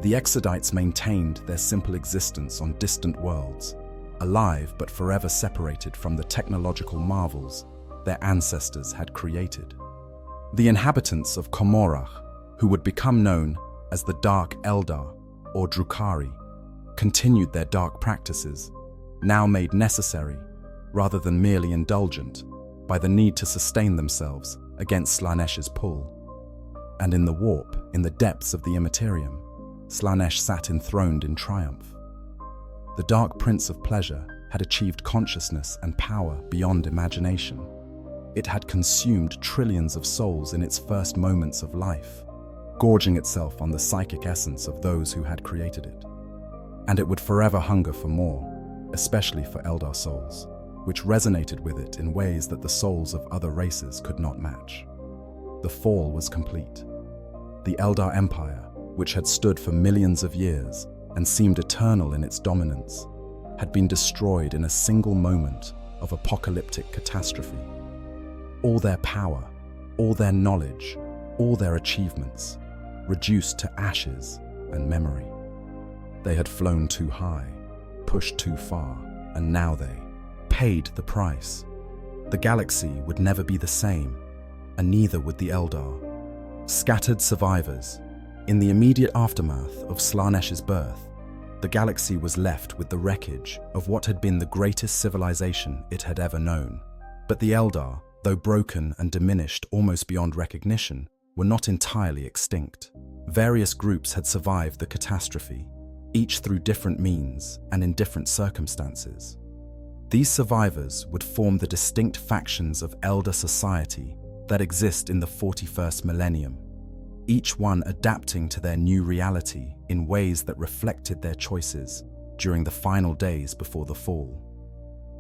The Exodites maintained their simple existence on distant worlds, alive but forever separated from the technological marvels their ancestors had created. The inhabitants of Komorach, who would become known as the Dark Eldar or Drukhari, continued their dark practices, now made necessary, rather than merely indulgent, by the need to sustain themselves against Slaanesh's pull. And in the warp, in the depths of the Imperium, Slaanesh sat enthroned in triumph. The Dark Prince of Pleasure had achieved consciousness and power beyond imagination. It had consumed trillions of souls in its first moments of life, gorging itself on the psychic essence of those who had created it. And it would forever hunger for more, especially for Eldar souls, which resonated with it in ways that the souls of other races could not match. The fall was complete. The Eldar Empire, which had stood for millions of years and seemed eternal in its dominance, had been destroyed in a single moment of apocalyptic catastrophe. All their power, all their knowledge, all their achievements, reduced to ashes and memory. They had flown too high, pushed too far, and now they paid the price. The galaxy would never be the same, and neither would the Eldar. Scattered survivors. In the immediate aftermath of Slaanesh's birth, the galaxy was left with the wreckage of what had been the greatest civilization it had ever known. But the Eldar, though broken and diminished almost beyond recognition, were not entirely extinct. Various groups had survived the catastrophe, each through different means and in different circumstances. These survivors would form the distinct factions of Eldar society that exist in the 41st millennium, each one adapting to their new reality in ways that reflected their choices during the final days before the fall.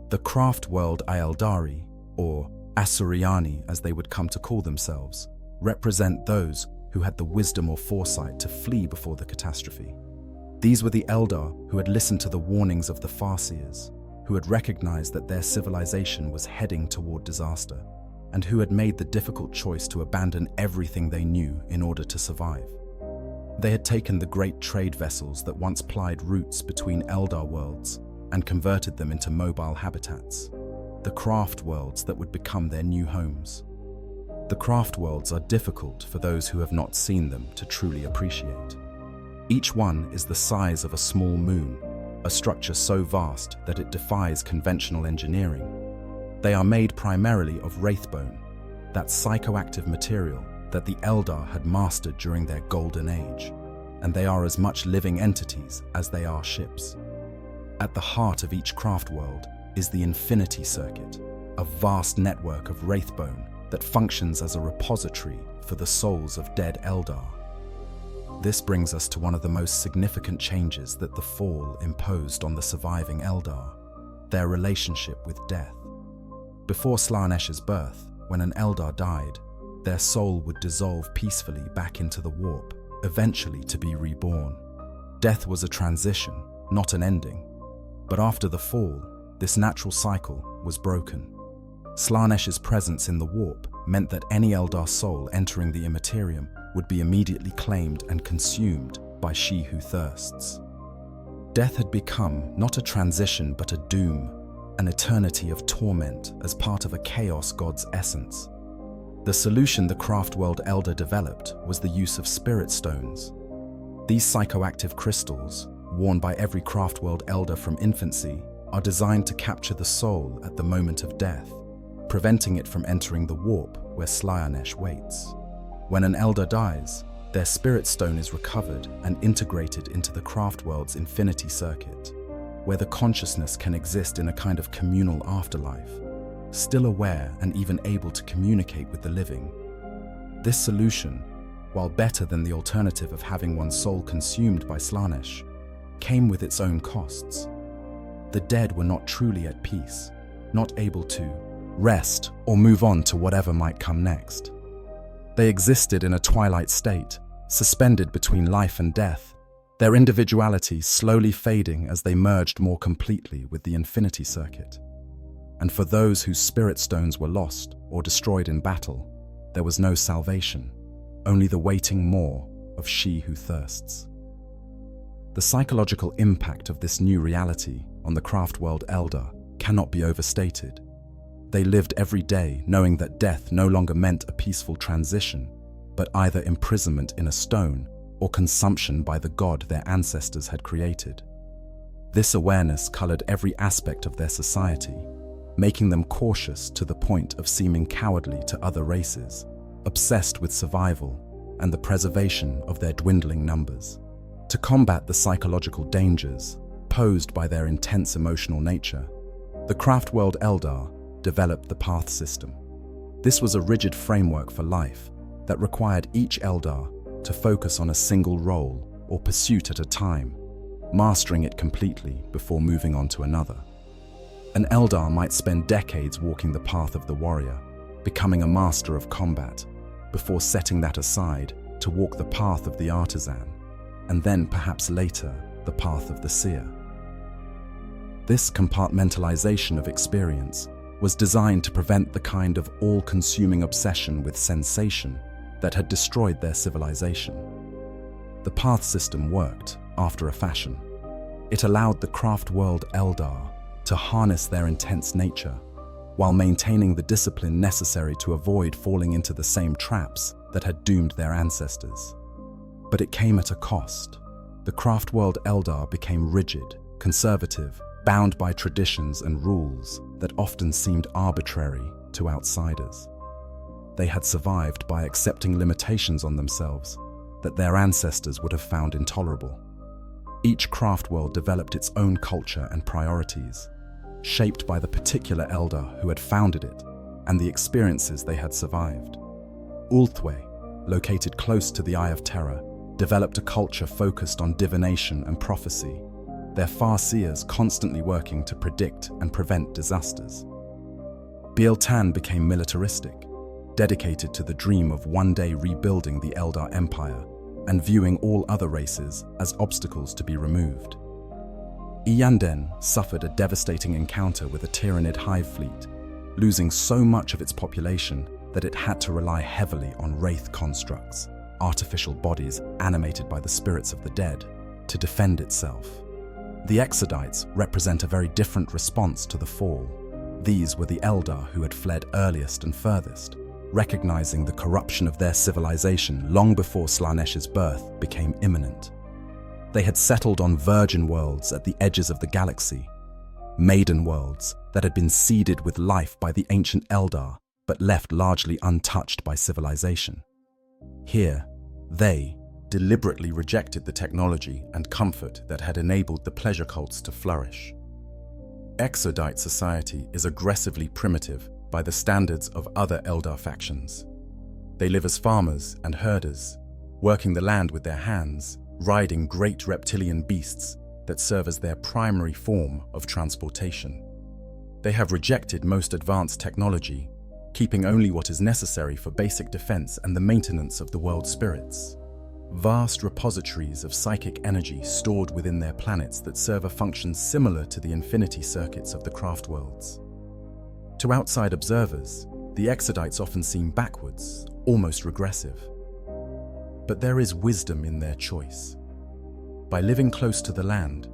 The craft world Eldari, or Asuriani as they would come to call themselves, represent those who had the wisdom or foresight to flee before the catastrophe. These were the Eldar who had listened to the warnings of the Farseers, who had recognized that their civilization was heading toward disaster, and who had made the difficult choice to abandon everything they knew in order to survive. They had taken the great trade vessels that once plied routes between Eldar worlds and converted them into mobile habitats, the craft worlds that would become their new homes. The craft worlds are difficult for those who have not seen them to truly appreciate. Each one is the size of a small moon, a structure so vast that it defies conventional engineering. They are made primarily of wraithbone, that psychoactive material that the Eldar had mastered during their golden age, and they are as much living entities as they are ships. At the heart of each craft world is the Infinity Circuit, a vast network of wraithbone that functions as a repository for the souls of dead Eldar. This brings us to one of the most significant changes that the Fall imposed on the surviving Eldar, their relationship with death. Before Slaanesh's birth, when an Eldar died, their soul would dissolve peacefully back into the warp, eventually to be reborn. Death was a transition, not an ending. But after the Fall, this natural cycle was broken. Slaanesh's presence in the warp meant that any Eldar soul entering the Imperium would be immediately claimed and consumed by She Who Thirsts. Death had become not a transition but a doom, an eternity of torment as part of a chaos god's essence. The solution the craft world Eldar developed was the use of spirit stones. These psychoactive crystals, worn by every craft world Eldar from infancy, are designed to capture the soul at the moment of death, preventing it from entering the warp where Slaanesh waits. When an Eldar dies, their spirit stone is recovered and integrated into the craft world's Infinity Circuit, where the consciousness can exist in a kind of communal afterlife, still aware and even able to communicate with the living. This solution, while better than the alternative of having one's soul consumed by Slaanesh, came with its own costs. The dead were not truly at peace, not able to rest or move on to whatever might come next. They existed in a twilight state, suspended between life and death, their individuality slowly fading as they merged more completely with the Infinity Circuit. And for those whose spirit stones were lost or destroyed in battle, there was no salvation, only the waiting maw of she who thirsts. The psychological impact of this new reality on the craft-world Eldar cannot be overstated. They lived every day knowing that death no longer meant a peaceful transition, but either imprisonment in a stone or consumption by the god their ancestors had created. This awareness colored every aspect of their society, making them cautious to the point of seeming cowardly to other races, obsessed with survival and the preservation of their dwindling numbers. To combat the psychological dangers posed by their intense emotional nature, the craft-world Eldar developed the Path System. This was a rigid framework for life that required each Eldar to focus on a single role or pursuit at a time, mastering it completely before moving on to another. An Eldar might spend decades walking the path of the warrior, becoming a master of combat, before setting that aside to walk the path of the artisan, and then perhaps later the path of the seer. This compartmentalization of experience was designed to prevent the kind of all-consuming obsession with sensation that had destroyed their civilization. The Path System worked after a fashion. It allowed the craft-world Eldar to harness their intense nature, while maintaining the discipline necessary to avoid falling into the same traps that had doomed their ancestors. But it came at a cost. The craft-world Eldar became rigid, conservative, bound by traditions and rules that often seemed arbitrary to outsiders. They had survived by accepting limitations on themselves that their ancestors would have found intolerable. Each craft world developed its own culture and priorities, shaped by the particular Eldar who had founded it and the experiences they had survived. Ulthwé, located close to the Eye of Terror, developed a culture focused on divination and prophecy, their Farseers constantly working to predict and prevent disasters. Biel-Tan became militaristic, dedicated to the dream of one day rebuilding the Eldar Empire and viewing all other races as obstacles to be removed. Iyanden suffered a devastating encounter with a Tyranid hive fleet, losing so much of its population that it had to rely heavily on wraith constructs, artificial bodies animated by the spirits of the dead, to defend itself. The Exodites represent a very different response to the fall. These were the Eldar who had fled earliest and furthest, recognizing the corruption of their civilization long before Slaanesh's birth became imminent. They had settled on virgin worlds at the edges of the galaxy, maiden worlds that had been seeded with life by the ancient Eldar, but left largely untouched by civilization. Here, they deliberately rejected the technology and comfort that had enabled the pleasure cults to flourish. Exodite society is aggressively primitive by the standards of other Eldar factions. They live as farmers and herders, working the land with their hands, riding great reptilian beasts that serve as their primary form of transportation. They have rejected most advanced technology, keeping only what is necessary for basic defense and the maintenance of the world's spirits. Vast repositories of psychic energy stored within their planets that serve a function similar to the infinity circuits of the craft worlds. To outside observers, the Exodites often seem backwards, almost regressive. But there is wisdom in their choice. By living close to the land,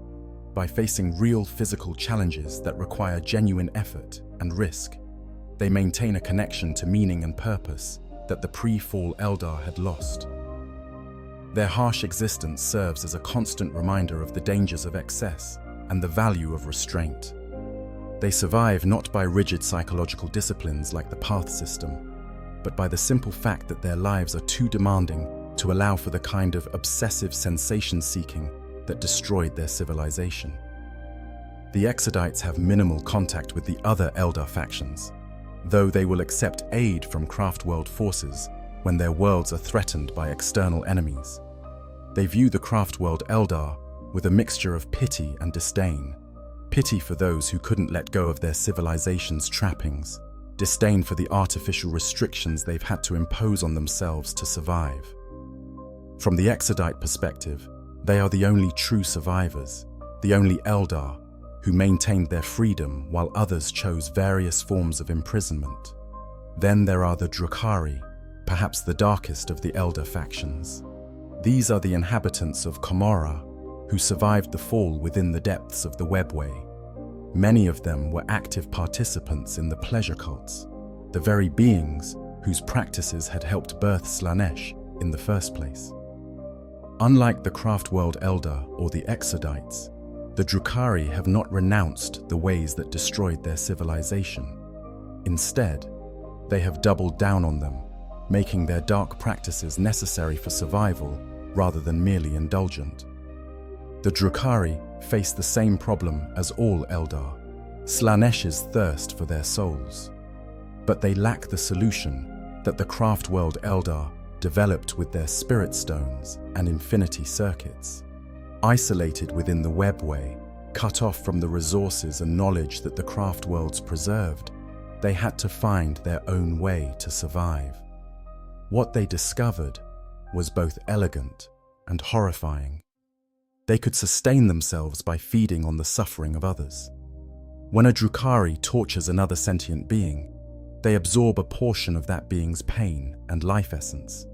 by facing real physical challenges that require genuine effort and risk, they maintain a connection to meaning and purpose that the pre-fall Eldar had lost. Their harsh existence serves as a constant reminder of the dangers of excess and the value of restraint. They survive not by rigid psychological disciplines like the Path System, but by the simple fact that their lives are too demanding to allow for the kind of obsessive sensation-seeking that destroyed their civilization. The Exodites have minimal contact with the other Eldar factions, though they will accept aid from Craftworld forces when their worlds are threatened by external enemies. They view the Craftworld Eldar with a mixture of pity and disdain. Pity for those who couldn't let go of their civilization's trappings, disdain for the artificial restrictions they've had to impose on themselves to survive. From the Exodite perspective, they are the only true survivors, the only Eldar who maintained their freedom while others chose various forms of imprisonment. Then there are the Drukhari, perhaps the darkest of the Eldar factions. These are the inhabitants of Commorragh who survived the fall within the depths of the webway. Many of them were active participants in the pleasure cults, the very beings whose practices had helped birth Slaanesh in the first place. Unlike the Craftworld Eldar or the Exodites, the Drukhari have not renounced the ways that destroyed their civilization. Instead, they have doubled down on them, making their dark practices necessary for survival rather than merely indulgent. The Drukhari face the same problem as all Eldar, Slaanesh's thirst for their souls. But they lack the solution that the Craftworld Eldar developed with their spirit stones and infinity circuits. Isolated within the webway, cut off from the resources and knowledge that the Craftworlds preserved, they had to find their own way to survive. What they discovered was both elegant and horrifying. They could sustain themselves by feeding on the suffering of others. When a Drukhari tortures another sentient being, they absorb a portion of that being's pain and life essence.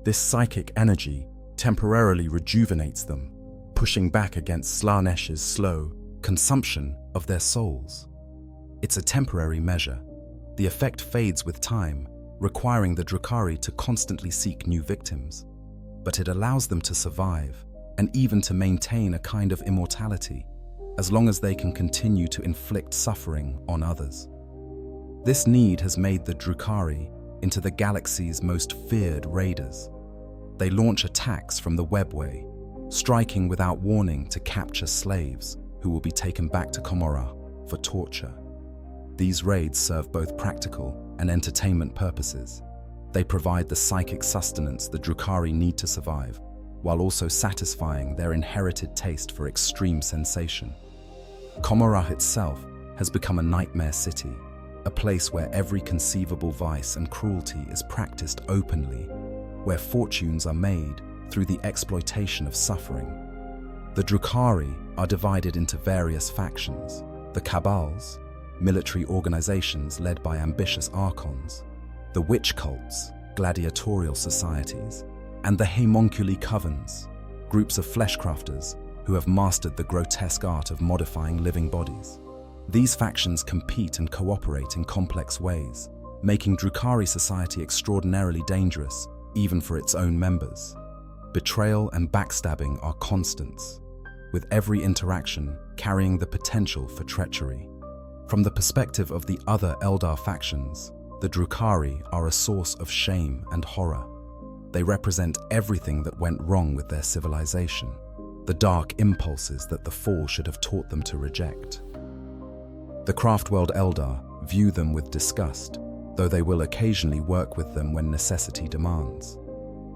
This psychic energy temporarily rejuvenates them, pushing back against Slaanesh's slow consumption of their souls. It's a temporary measure. The effect fades with time, requiring the Drukhari to constantly seek new victims. But it allows them to survive, and even to maintain a kind of immortality, as long as they can continue to inflict suffering on others. This need has made the Drukhari into the galaxy's most feared raiders. They launch attacks from the webway, striking without warning to capture slaves who will be taken back to Commorragh for torture. These raids serve both practical and entertainment purposes. They provide the psychic sustenance the Drukhari need to survive, while also satisfying their inherited taste for extreme sensation. Commorragh itself has become a nightmare city, a place where every conceivable vice and cruelty is practiced openly, where fortunes are made through the exploitation of suffering. The Drukhari are divided into various factions: the Cabals, military organizations led by ambitious archons; the witch cults, gladiatorial societies; and the Homunculi covens, groups of fleshcrafters who have mastered the grotesque art of modifying living bodies. These factions compete and cooperate in complex ways, making Drukhari society extraordinarily dangerous, even for its own members. Betrayal and backstabbing are constants, with every interaction carrying the potential for treachery. From the perspective of the other Eldar factions, the Drukhari are a source of shame and horror. They represent everything that went wrong with their civilization, the dark impulses that the fall should have taught them to reject. The Craftworld Eldar view them with disgust, though they will occasionally work with them when necessity demands.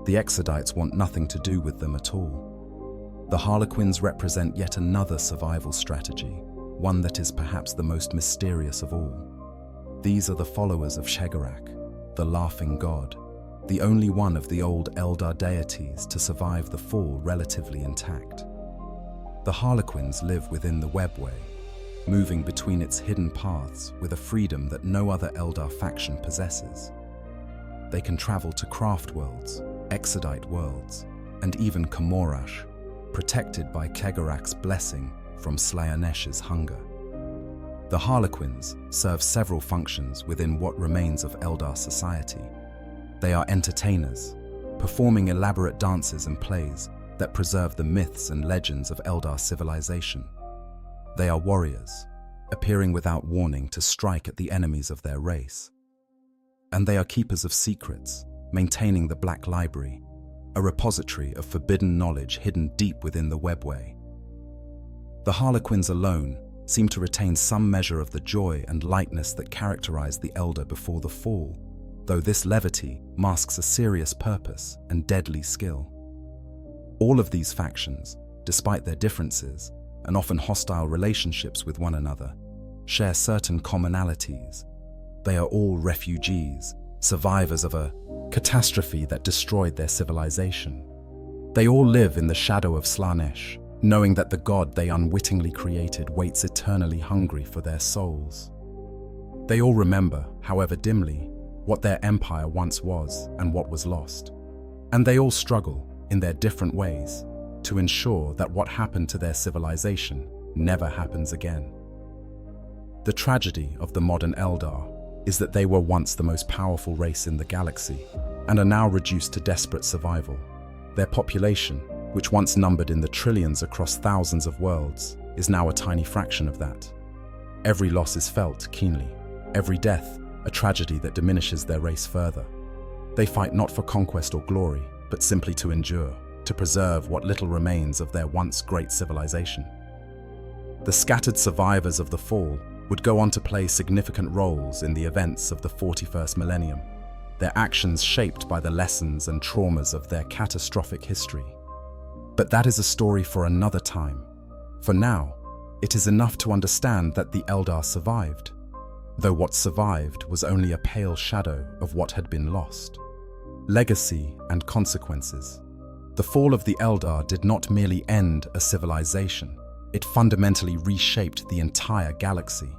The Exodites want nothing to do with them at all. The Harlequins represent yet another survival strategy, one that is perhaps the most mysterious of all. These are the followers of Shegarak, the Laughing God, the only one of the old Eldar deities to survive the fall relatively intact. The Harlequins live within the webway, moving between its hidden paths with a freedom that no other Eldar faction possesses. They can travel to Craftworlds, Exodite worlds, and even Commorragh, protected by Kegarak's blessing from Slaanesh's hunger. The Harlequins serve several functions within what remains of Eldar society. They are entertainers, performing elaborate dances and plays that preserve the myths and legends of Eldar civilization. They are warriors, appearing without warning to strike at the enemies of their race. And they are keepers of secrets, maintaining the Black Library, a repository of forbidden knowledge hidden deep within the webway. The Harlequins alone seem to retain some measure of the joy and lightness that characterized the Eldar before the fall, though this levity masks a serious purpose and deadly skill. All of these factions, despite their differences and often hostile relationships with one another, share certain commonalities. They are all refugees, survivors of a catastrophe that destroyed their civilization. They all live in the shadow of Slaanesh, knowing that the god they unwittingly created waits eternally hungry for their souls. They all remember, however dimly, what their empire once was and what was lost. And they all struggle, in their different ways, to ensure that what happened to their civilization never happens again. The tragedy of the modern Eldar is that they were once the most powerful race in the galaxy and are now reduced to desperate survival. Their population, which once numbered in the trillions across thousands of worlds, is now a tiny fraction of that. Every loss is felt keenly, every death a tragedy that diminishes their race further. They fight not for conquest or glory, but simply to endure, to preserve what little remains of their once great civilization. The scattered survivors of the fall would go on to play significant roles in the events of the 41st millennium, their actions shaped by the lessons and traumas of their catastrophic history. But that is a story for another time. For now, it is enough to understand that the Eldar survived, though what survived was only a pale shadow of what had been lost. Legacy and consequences. The fall of the Eldar did not merely end a civilization, it fundamentally reshaped the entire galaxy.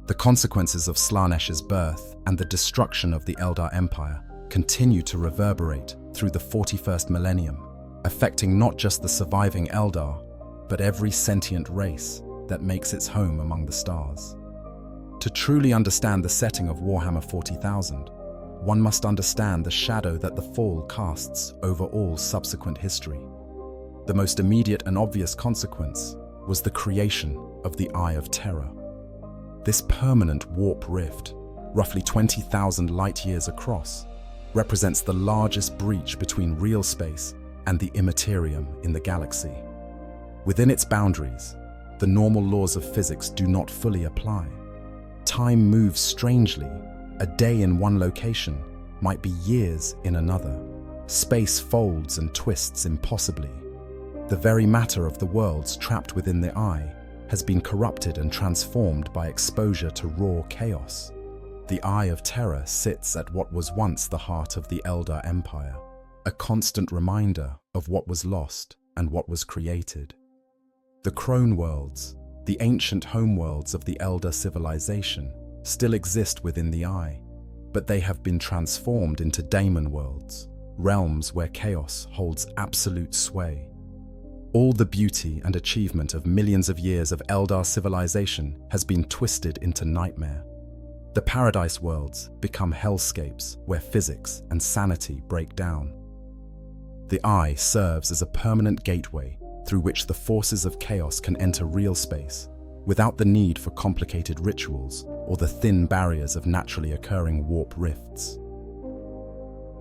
The consequences of Slaanesh's birth and the destruction of the Eldar Empire continue to reverberate through the 41st millennium, affecting not just the surviving Eldar, but every sentient race that makes its home among the stars. To truly understand the setting of Warhammer 40,000, one must understand the shadow that the fall casts over all subsequent history. The most immediate and obvious consequence was the creation of the Eye of Terror. This permanent warp rift, roughly 20,000 light-years across, represents the largest breach between real space and the Imperium in the galaxy. Within its boundaries, the normal laws of physics do not fully apply. Time moves strangely. A day in one location might be years in another. Space folds and twists impossibly. The very matter of the worlds trapped within the Eye has been corrupted and transformed by exposure to raw chaos. The Eye of Terror sits at what was once the heart of the Eldar Empire, a constant reminder of what was lost and what was created. The Crone Worlds, the ancient homeworlds of the Eldar civilization, still exist within the Eye, but they have been transformed into Daemon worlds, realms where chaos holds absolute sway. All the beauty and achievement of millions of years of Eldar civilization has been twisted into nightmare. The Paradise worlds become hellscapes where physics and sanity break down. The Eye serves as a permanent gateway through which the forces of chaos can enter real space, without the need for complicated rituals or the thin barriers of naturally occurring warp rifts.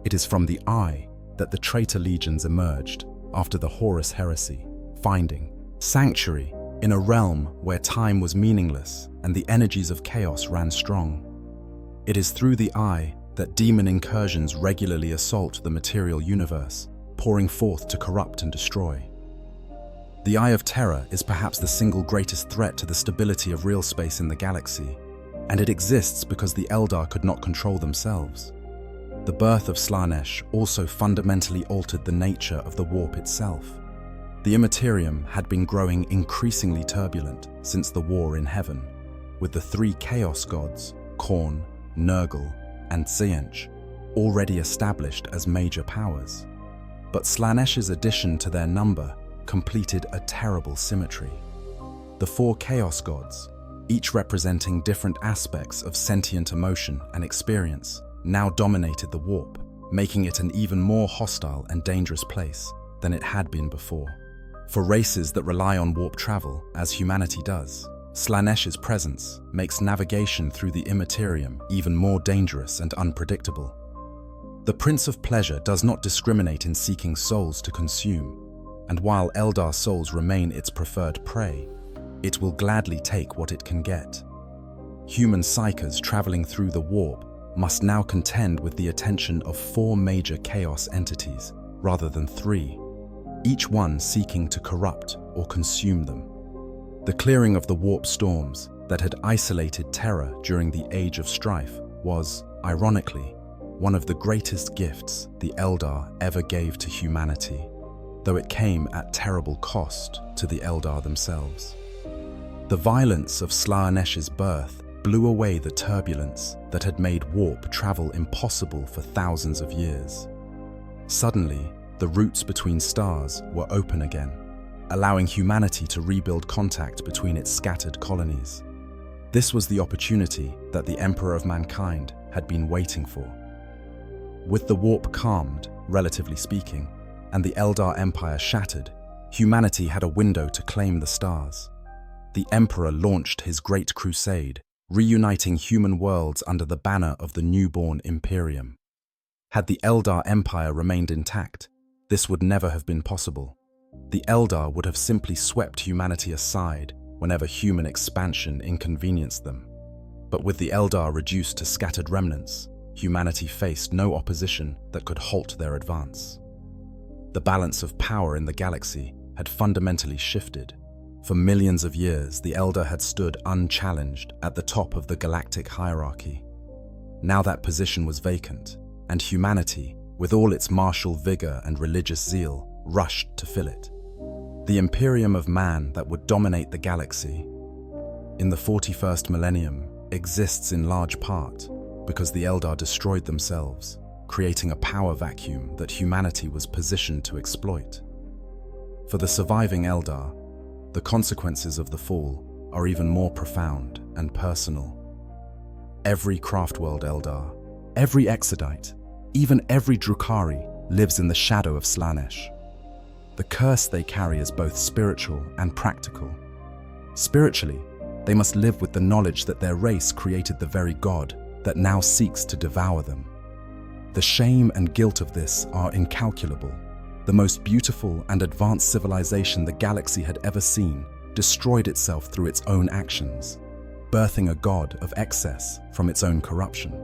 It is from the Eye that the traitor legions emerged after the Horus heresy, finding sanctuary in a realm where time was meaningless and the energies of chaos ran strong. It is through the Eye that demon incursions regularly assault the material universe, pouring forth to corrupt and destroy. The Eye of Terror is perhaps the single greatest threat to the stability of real space in the galaxy, and it exists because the Eldar could not control themselves. The birth of Slaanesh also fundamentally altered the nature of the warp itself. The Imperium had been growing increasingly turbulent since the war in heaven, with the three Chaos gods, Khorne, Nurgle, and Tzeentch, already established as major powers. But Slaanesh's addition to their number completed a terrible symmetry. The four Chaos gods, each representing different aspects of sentient emotion and experience, now dominated the warp, making it an even more hostile and dangerous place than it had been before. For races that rely on warp travel, as humanity does, Slaanesh's presence makes navigation through the Imperium even more dangerous and unpredictable. The Prince of Pleasure does not discriminate in seeking souls to consume, and while Eldar souls remain its preferred prey, It will gladly take what it can get. Human psychers traveling through the warp must now contend with the attention of 4 major chaos entities, rather than 3, each one seeking to corrupt or consume them. The clearing of the warp storms that had isolated Terra during the Age of Strife was, ironically, one of the greatest gifts the Eldar ever gave to humanity, though it came at terrible cost to the Eldar themselves. The violence of Slaanesh's birth blew away the turbulence that had made warp travel impossible for thousands of years. Suddenly, the routes between stars were open again, allowing humanity to rebuild contact between its scattered colonies. This was the opportunity that the Emperor of Mankind had been waiting for. With the warp calmed, relatively speaking, and the Eldar Empire shattered, humanity had a window to claim the stars. The Emperor launched his great crusade, reuniting human worlds under the banner of the newborn Imperium. Had the Eldar Empire remained intact, this would never have been possible. The Eldar would have simply swept humanity aside whenever human expansion inconvenienced them. But with the Eldar reduced to scattered remnants, humanity faced no opposition that could halt their advance. The balance of power in the galaxy had fundamentally shifted. For millions of years, the Eldar had stood unchallenged at the top of the galactic hierarchy. Now that position was vacant, and humanity, with all its martial vigor and religious zeal, rushed to fill it. The Imperium of man that would dominate the galaxy in the 41st millennium exists in large part because the Eldar destroyed themselves, creating a power vacuum that humanity was positioned to exploit. For the surviving Eldar, the consequences of the fall are even more profound and personal. Every Craftworld Eldar, every Exodite, even every Drukhari lives in the shadow of Slaanesh. The curse they carry is both spiritual and practical. Spiritually, they must live with the knowledge that their race created the very god that now seeks to devour them. The shame and guilt of this are incalculable. The most beautiful and advanced civilization the galaxy had ever seen destroyed itself through its own actions, birthing a god of excess from its own corruption.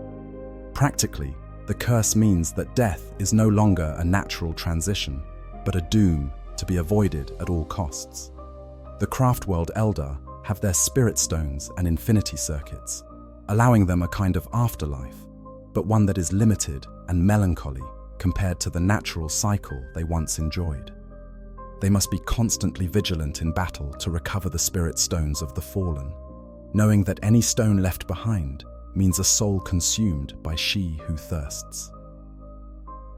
Practically, the curse means that death is no longer a natural transition, but a doom to be avoided at all costs. The Craftworld Eldar have their spirit stones and infinity circuits, allowing them a kind of afterlife, but one that is limited and melancholy compared to the natural cycle they once enjoyed. They must be constantly vigilant in battle to recover the spirit stones of the fallen, knowing that any stone left behind means a soul consumed by she who thirsts.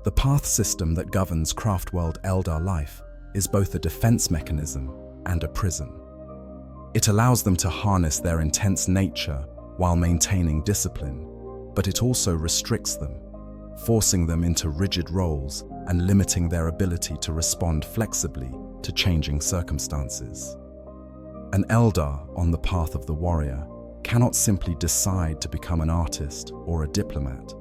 The path system that governs Craftworld Eldar life is both a defense mechanism and a prison. It allows them to harness their intense nature while maintaining discipline, but it also restricts them, forcing them into rigid roles and limiting their ability to respond flexibly to changing circumstances. An Eldar on the path of the warrior cannot simply decide to become an artist or a diplomat.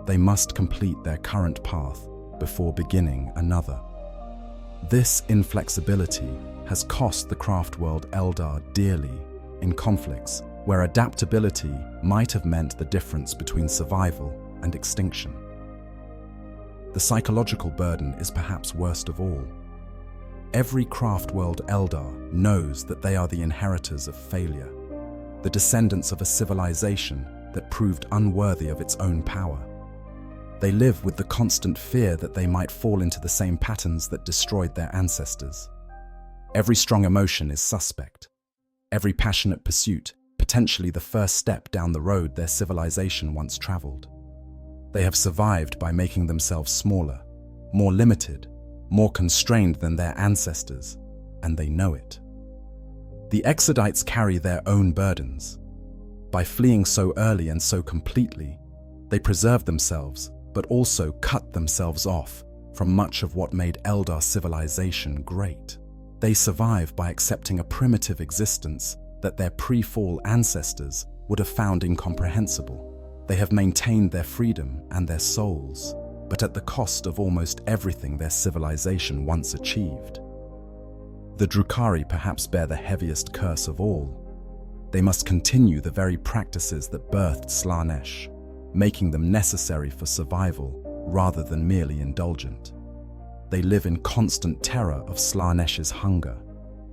They must complete their current path before beginning another. This inflexibility has cost the Craftworld Eldar dearly in conflicts where adaptability might have meant the difference between survival and extinction. The psychological burden is perhaps worst of all. Every Craftworld Eldar knows that they are the inheritors of failure, the descendants of a civilization that proved unworthy of its own power. They live with the constant fear that they might fall into the same patterns that destroyed their ancestors. Every strong emotion is suspect. Every passionate pursuit, potentially the first step down the road their civilization once traveled. They have survived by making themselves smaller, more limited, more constrained than their ancestors, and they know it. The Exodites carry their own burdens. By fleeing so early and so completely, they preserve themselves, but also cut themselves off from much of what made Eldar civilization great. They survive by accepting a primitive existence that their pre-fall ancestors would have found incomprehensible. They have maintained their freedom and their souls, but at the cost of almost everything their civilization once achieved. The Drukhari perhaps bear the heaviest curse of all. They must continue the very practices that birthed Slaanesh, making them necessary for survival rather than merely indulgent. They live in constant terror of Slaanesh's hunger,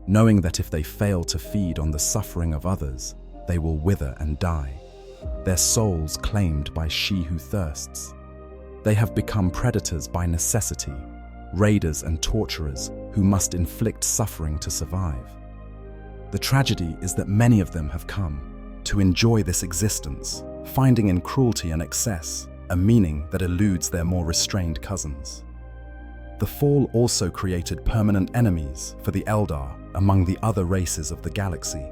knowing that if they fail to feed on the suffering of others, they will wither and die, their souls claimed by she who thirsts. They have become predators by necessity, raiders and torturers who must inflict suffering to survive. The tragedy is that many of them have come to enjoy this existence, finding in cruelty and excess a meaning that eludes their more restrained cousins. The fall also created permanent enemies for the Eldar among the other races of the galaxy.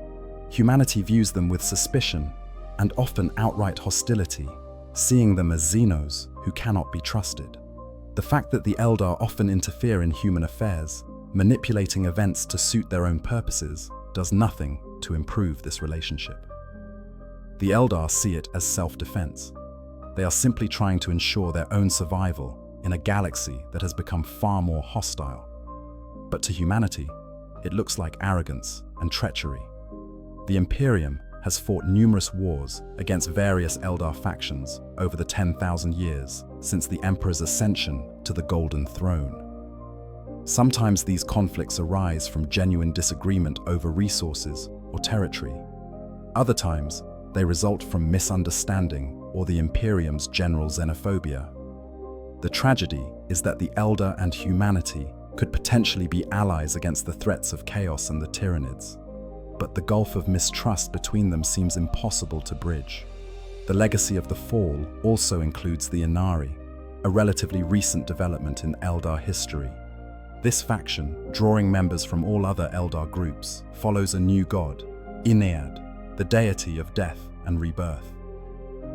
Humanity views them with suspicion and often outright hostility, seeing them as Xenos who cannot be trusted. The fact that the Eldar often interfere in human affairs, manipulating events to suit their own purposes, does nothing to improve this relationship. The Eldar see it as self-defense. They are simply trying to ensure their own survival in a galaxy that has become far more hostile. But to humanity, it looks like arrogance and treachery. The Imperium has fought numerous wars against various Eldar factions over the 10,000 years since the Emperor's ascension to the Golden Throne. Sometimes these conflicts arise from genuine disagreement over resources or territory. Other times, they result from misunderstanding or the Imperium's general xenophobia. The tragedy is that the Eldar and humanity could potentially be allies against the threats of chaos and the Tyranids. But the gulf of mistrust between them seems impossible to bridge. The legacy of the Fall also includes the Inari, a relatively recent development in Eldar history. This faction, drawing members from all other Eldar groups, follows a new god, Inniad, the deity of death and rebirth.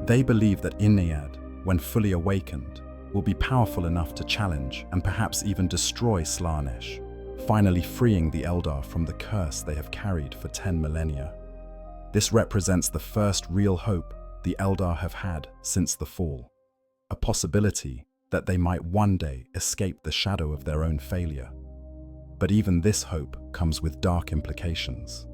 They believe that Inniad, when fully awakened, will be powerful enough to challenge and perhaps even destroy Slaanesh, finally freeing the Eldar from the curse they have carried for 10 millennia. This represents the first real hope the Eldar have had since the Fall, a possibility that they might one day escape the shadow of their own failure. But even this hope comes with dark implications.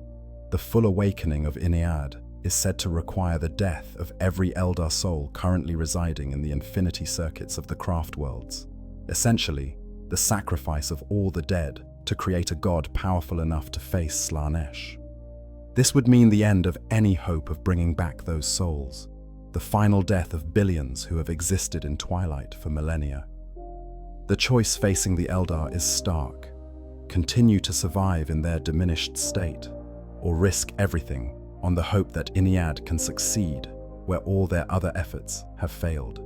The full awakening of Inniad is said to require the death of every Eldar soul currently residing in the infinity circuits of the craft worlds, essentially the sacrifice of all the dead to create a god powerful enough to face Slaanesh. This would mean the end of any hope of bringing back those souls, the final death of billions who have existed in twilight for millennia. The choice facing the Eldar is stark: continue to survive in their diminished state, or risk everything on the hope that Inniad can succeed where all their other efforts have failed.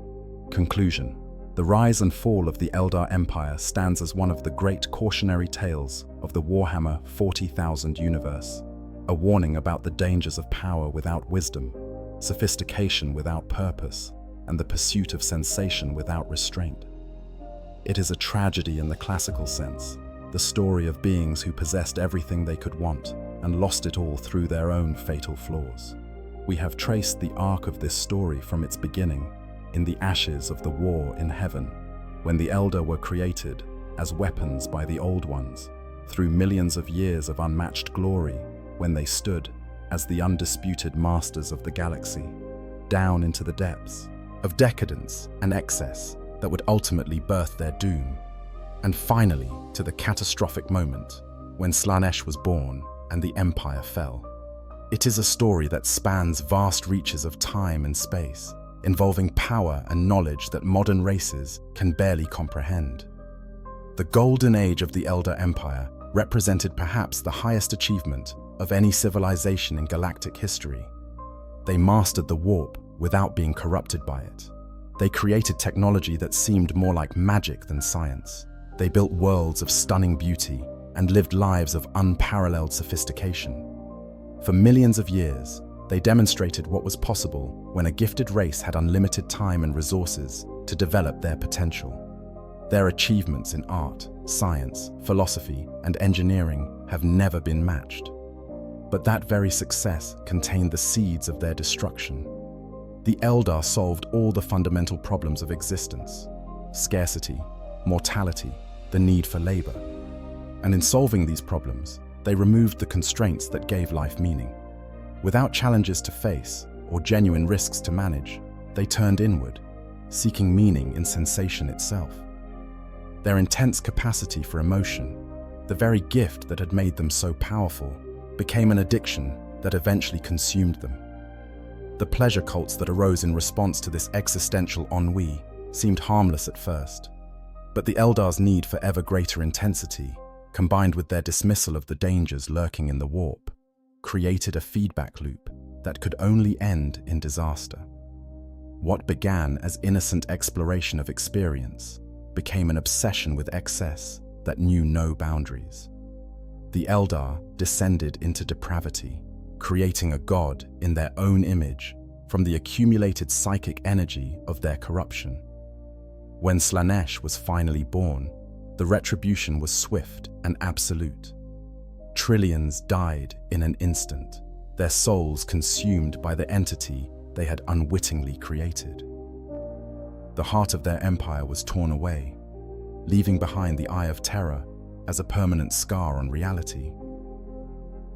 Conclusion: the rise and fall of the Eldar Empire stands as one of the great cautionary tales of the Warhammer 40,000 universe, a warning about the dangers of power without wisdom, sophistication without purpose, and the pursuit of sensation without restraint. It is a tragedy in the classical sense, the story of beings who possessed everything they could want and lost it all through their own fatal flaws. We have traced the arc of this story from its beginning in the ashes of the war in heaven, when the Eldar were created as weapons by the Old Ones, through millions of years of unmatched glory when they stood as the undisputed masters of the galaxy, down into the depths of decadence and excess that would ultimately birth their doom, and finally to the catastrophic moment when Slaanesh was born and the Empire fell. It is a story that spans vast reaches of time and space, involving power and knowledge that modern races can barely comprehend. The golden age of the Eldar Empire represented perhaps the highest achievement of any civilization in galactic history. They mastered the warp without being corrupted by it. They created technology that seemed more like magic than science. They built worlds of stunning beauty and lived lives of unparalleled sophistication. For millions of years, they demonstrated what was possible when a gifted race had unlimited time and resources to develop their potential. Their achievements in art, science, philosophy, and engineering have never been matched. But that very success contained the seeds of their destruction. The Eldar solved all the fundamental problems of existence: scarcity, mortality, the need for labor. And in solving these problems, they removed the constraints that gave life meaning. Without challenges to face or genuine risks to manage, they turned inward, seeking meaning in sensation itself. Their intense capacity for emotion, the very gift that had made them so powerful, became an addiction that eventually consumed them. The pleasure cults that arose in response to this existential ennui seemed harmless at first, but the Eldar's need for ever greater intensity, combined with their dismissal of the dangers lurking in the warp, created a feedback loop that could only end in disaster. What began as innocent exploration of experience became an obsession with excess that knew no boundaries. The Eldar descended into depravity, creating a god in their own image from the accumulated psychic energy of their corruption. When Slaanesh was finally born, the retribution was swift and absolute. Trillions died in an instant, their souls consumed by the entity they had unwittingly created. The heart of their empire was torn away, leaving behind the Eye of Terror as a permanent scar on reality.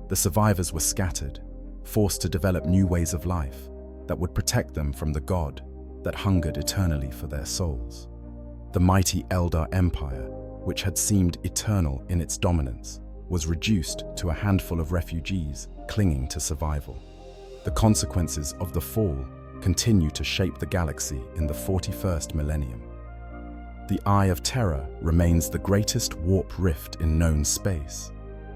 The survivors were scattered, forced to develop new ways of life that would protect them from the god that hungered eternally for their souls. The mighty Eldar Empire, which had seemed eternal in its dominance, was reduced to a handful of refugees clinging to survival. The consequences of the fall continue to shape the galaxy in the 41st millennium. The Eye of Terror remains the greatest warp rift in known space,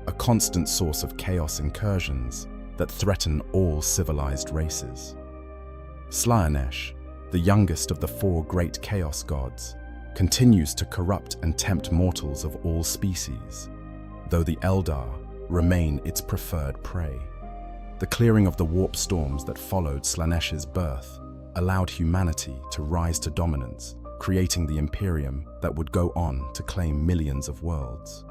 a constant source of chaos incursions that threaten all civilized races. Slaanesh, the youngest of the 4 great chaos gods, continues to corrupt and tempt mortals of all species, though the Eldar remain its preferred prey. The clearing of the warp storms that followed Slaanesh's birth allowed humanity to rise to dominance, creating the Imperium that would go on to claim millions of worlds.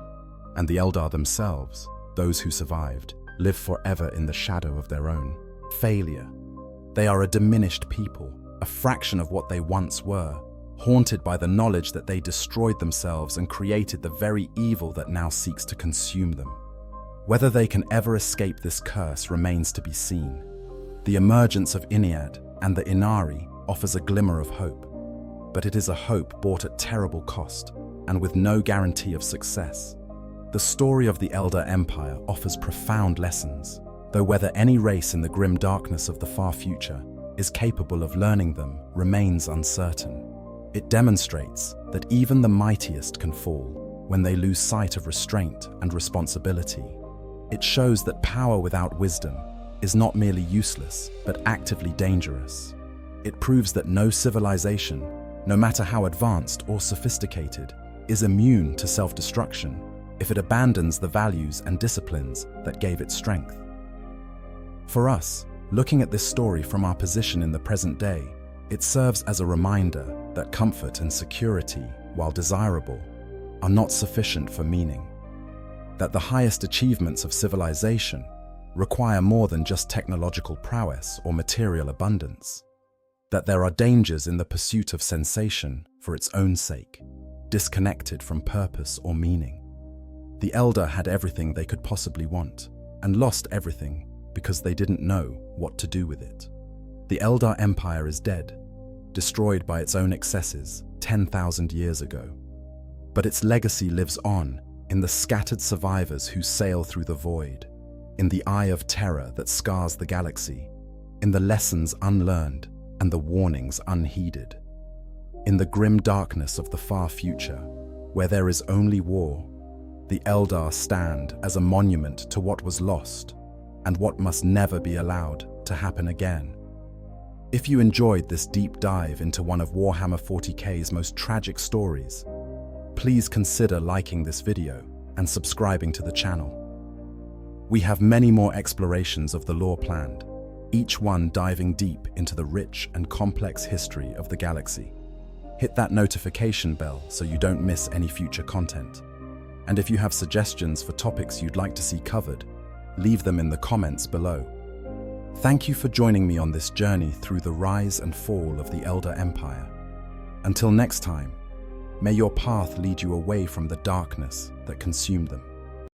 And the Eldar themselves, those who survived, live forever in the shadow of their own failure. They are a diminished people, a fraction of what they once were, haunted by the knowledge that they destroyed themselves and created the very evil that now seeks to consume them. Whether they can ever escape this curse remains to be seen. The emergence of Inead and the Inari offers a glimmer of hope, but it is a hope bought at terrible cost and with no guarantee of success. The story of the Eldar Empire offers profound lessons, though whether any race in the grim darkness of the far future is capable of learning them remains uncertain. It demonstrates that even the mightiest can fall when they lose sight of restraint and responsibility. It shows that power without wisdom is not merely useless, but actively dangerous. It proves that no civilization, no matter how advanced or sophisticated, is immune to self-destruction if it abandons the values and disciplines that gave it strength. For us, looking at this story from our position in the present day, it serves as a reminder that comfort and security, while desirable, are not sufficient for meaning. That the highest achievements of civilization require more than just technological prowess or material abundance. That there are dangers in the pursuit of sensation for its own sake, disconnected from purpose or meaning. The Eldar had everything they could possibly want, and lost everything because they didn't know what to do with it. The Eldar Empire is dead, destroyed by its own excesses 10,000 years ago. But its legacy lives on in the scattered survivors who sail through the void, in the Eye of Terror that scars the galaxy, in the lessons unlearned and the warnings unheeded. In the grim darkness of the far future, where there is only war, the Eldar stand as a monument to what was lost and what must never be allowed to happen again. If you enjoyed this deep dive into one of Warhammer 40k's most tragic stories, please consider liking this video and subscribing to the channel. We have many more explorations of the lore planned, each one diving deep into the rich and complex history of the galaxy. Hit that notification bell so you don't miss any future content. And if you have suggestions for topics you'd like to see covered, leave them in the comments below. Thank you for joining me on this journey through the rise and fall of the Eldar Empire. Until next time, may your path lead you away from the darkness that consumed them.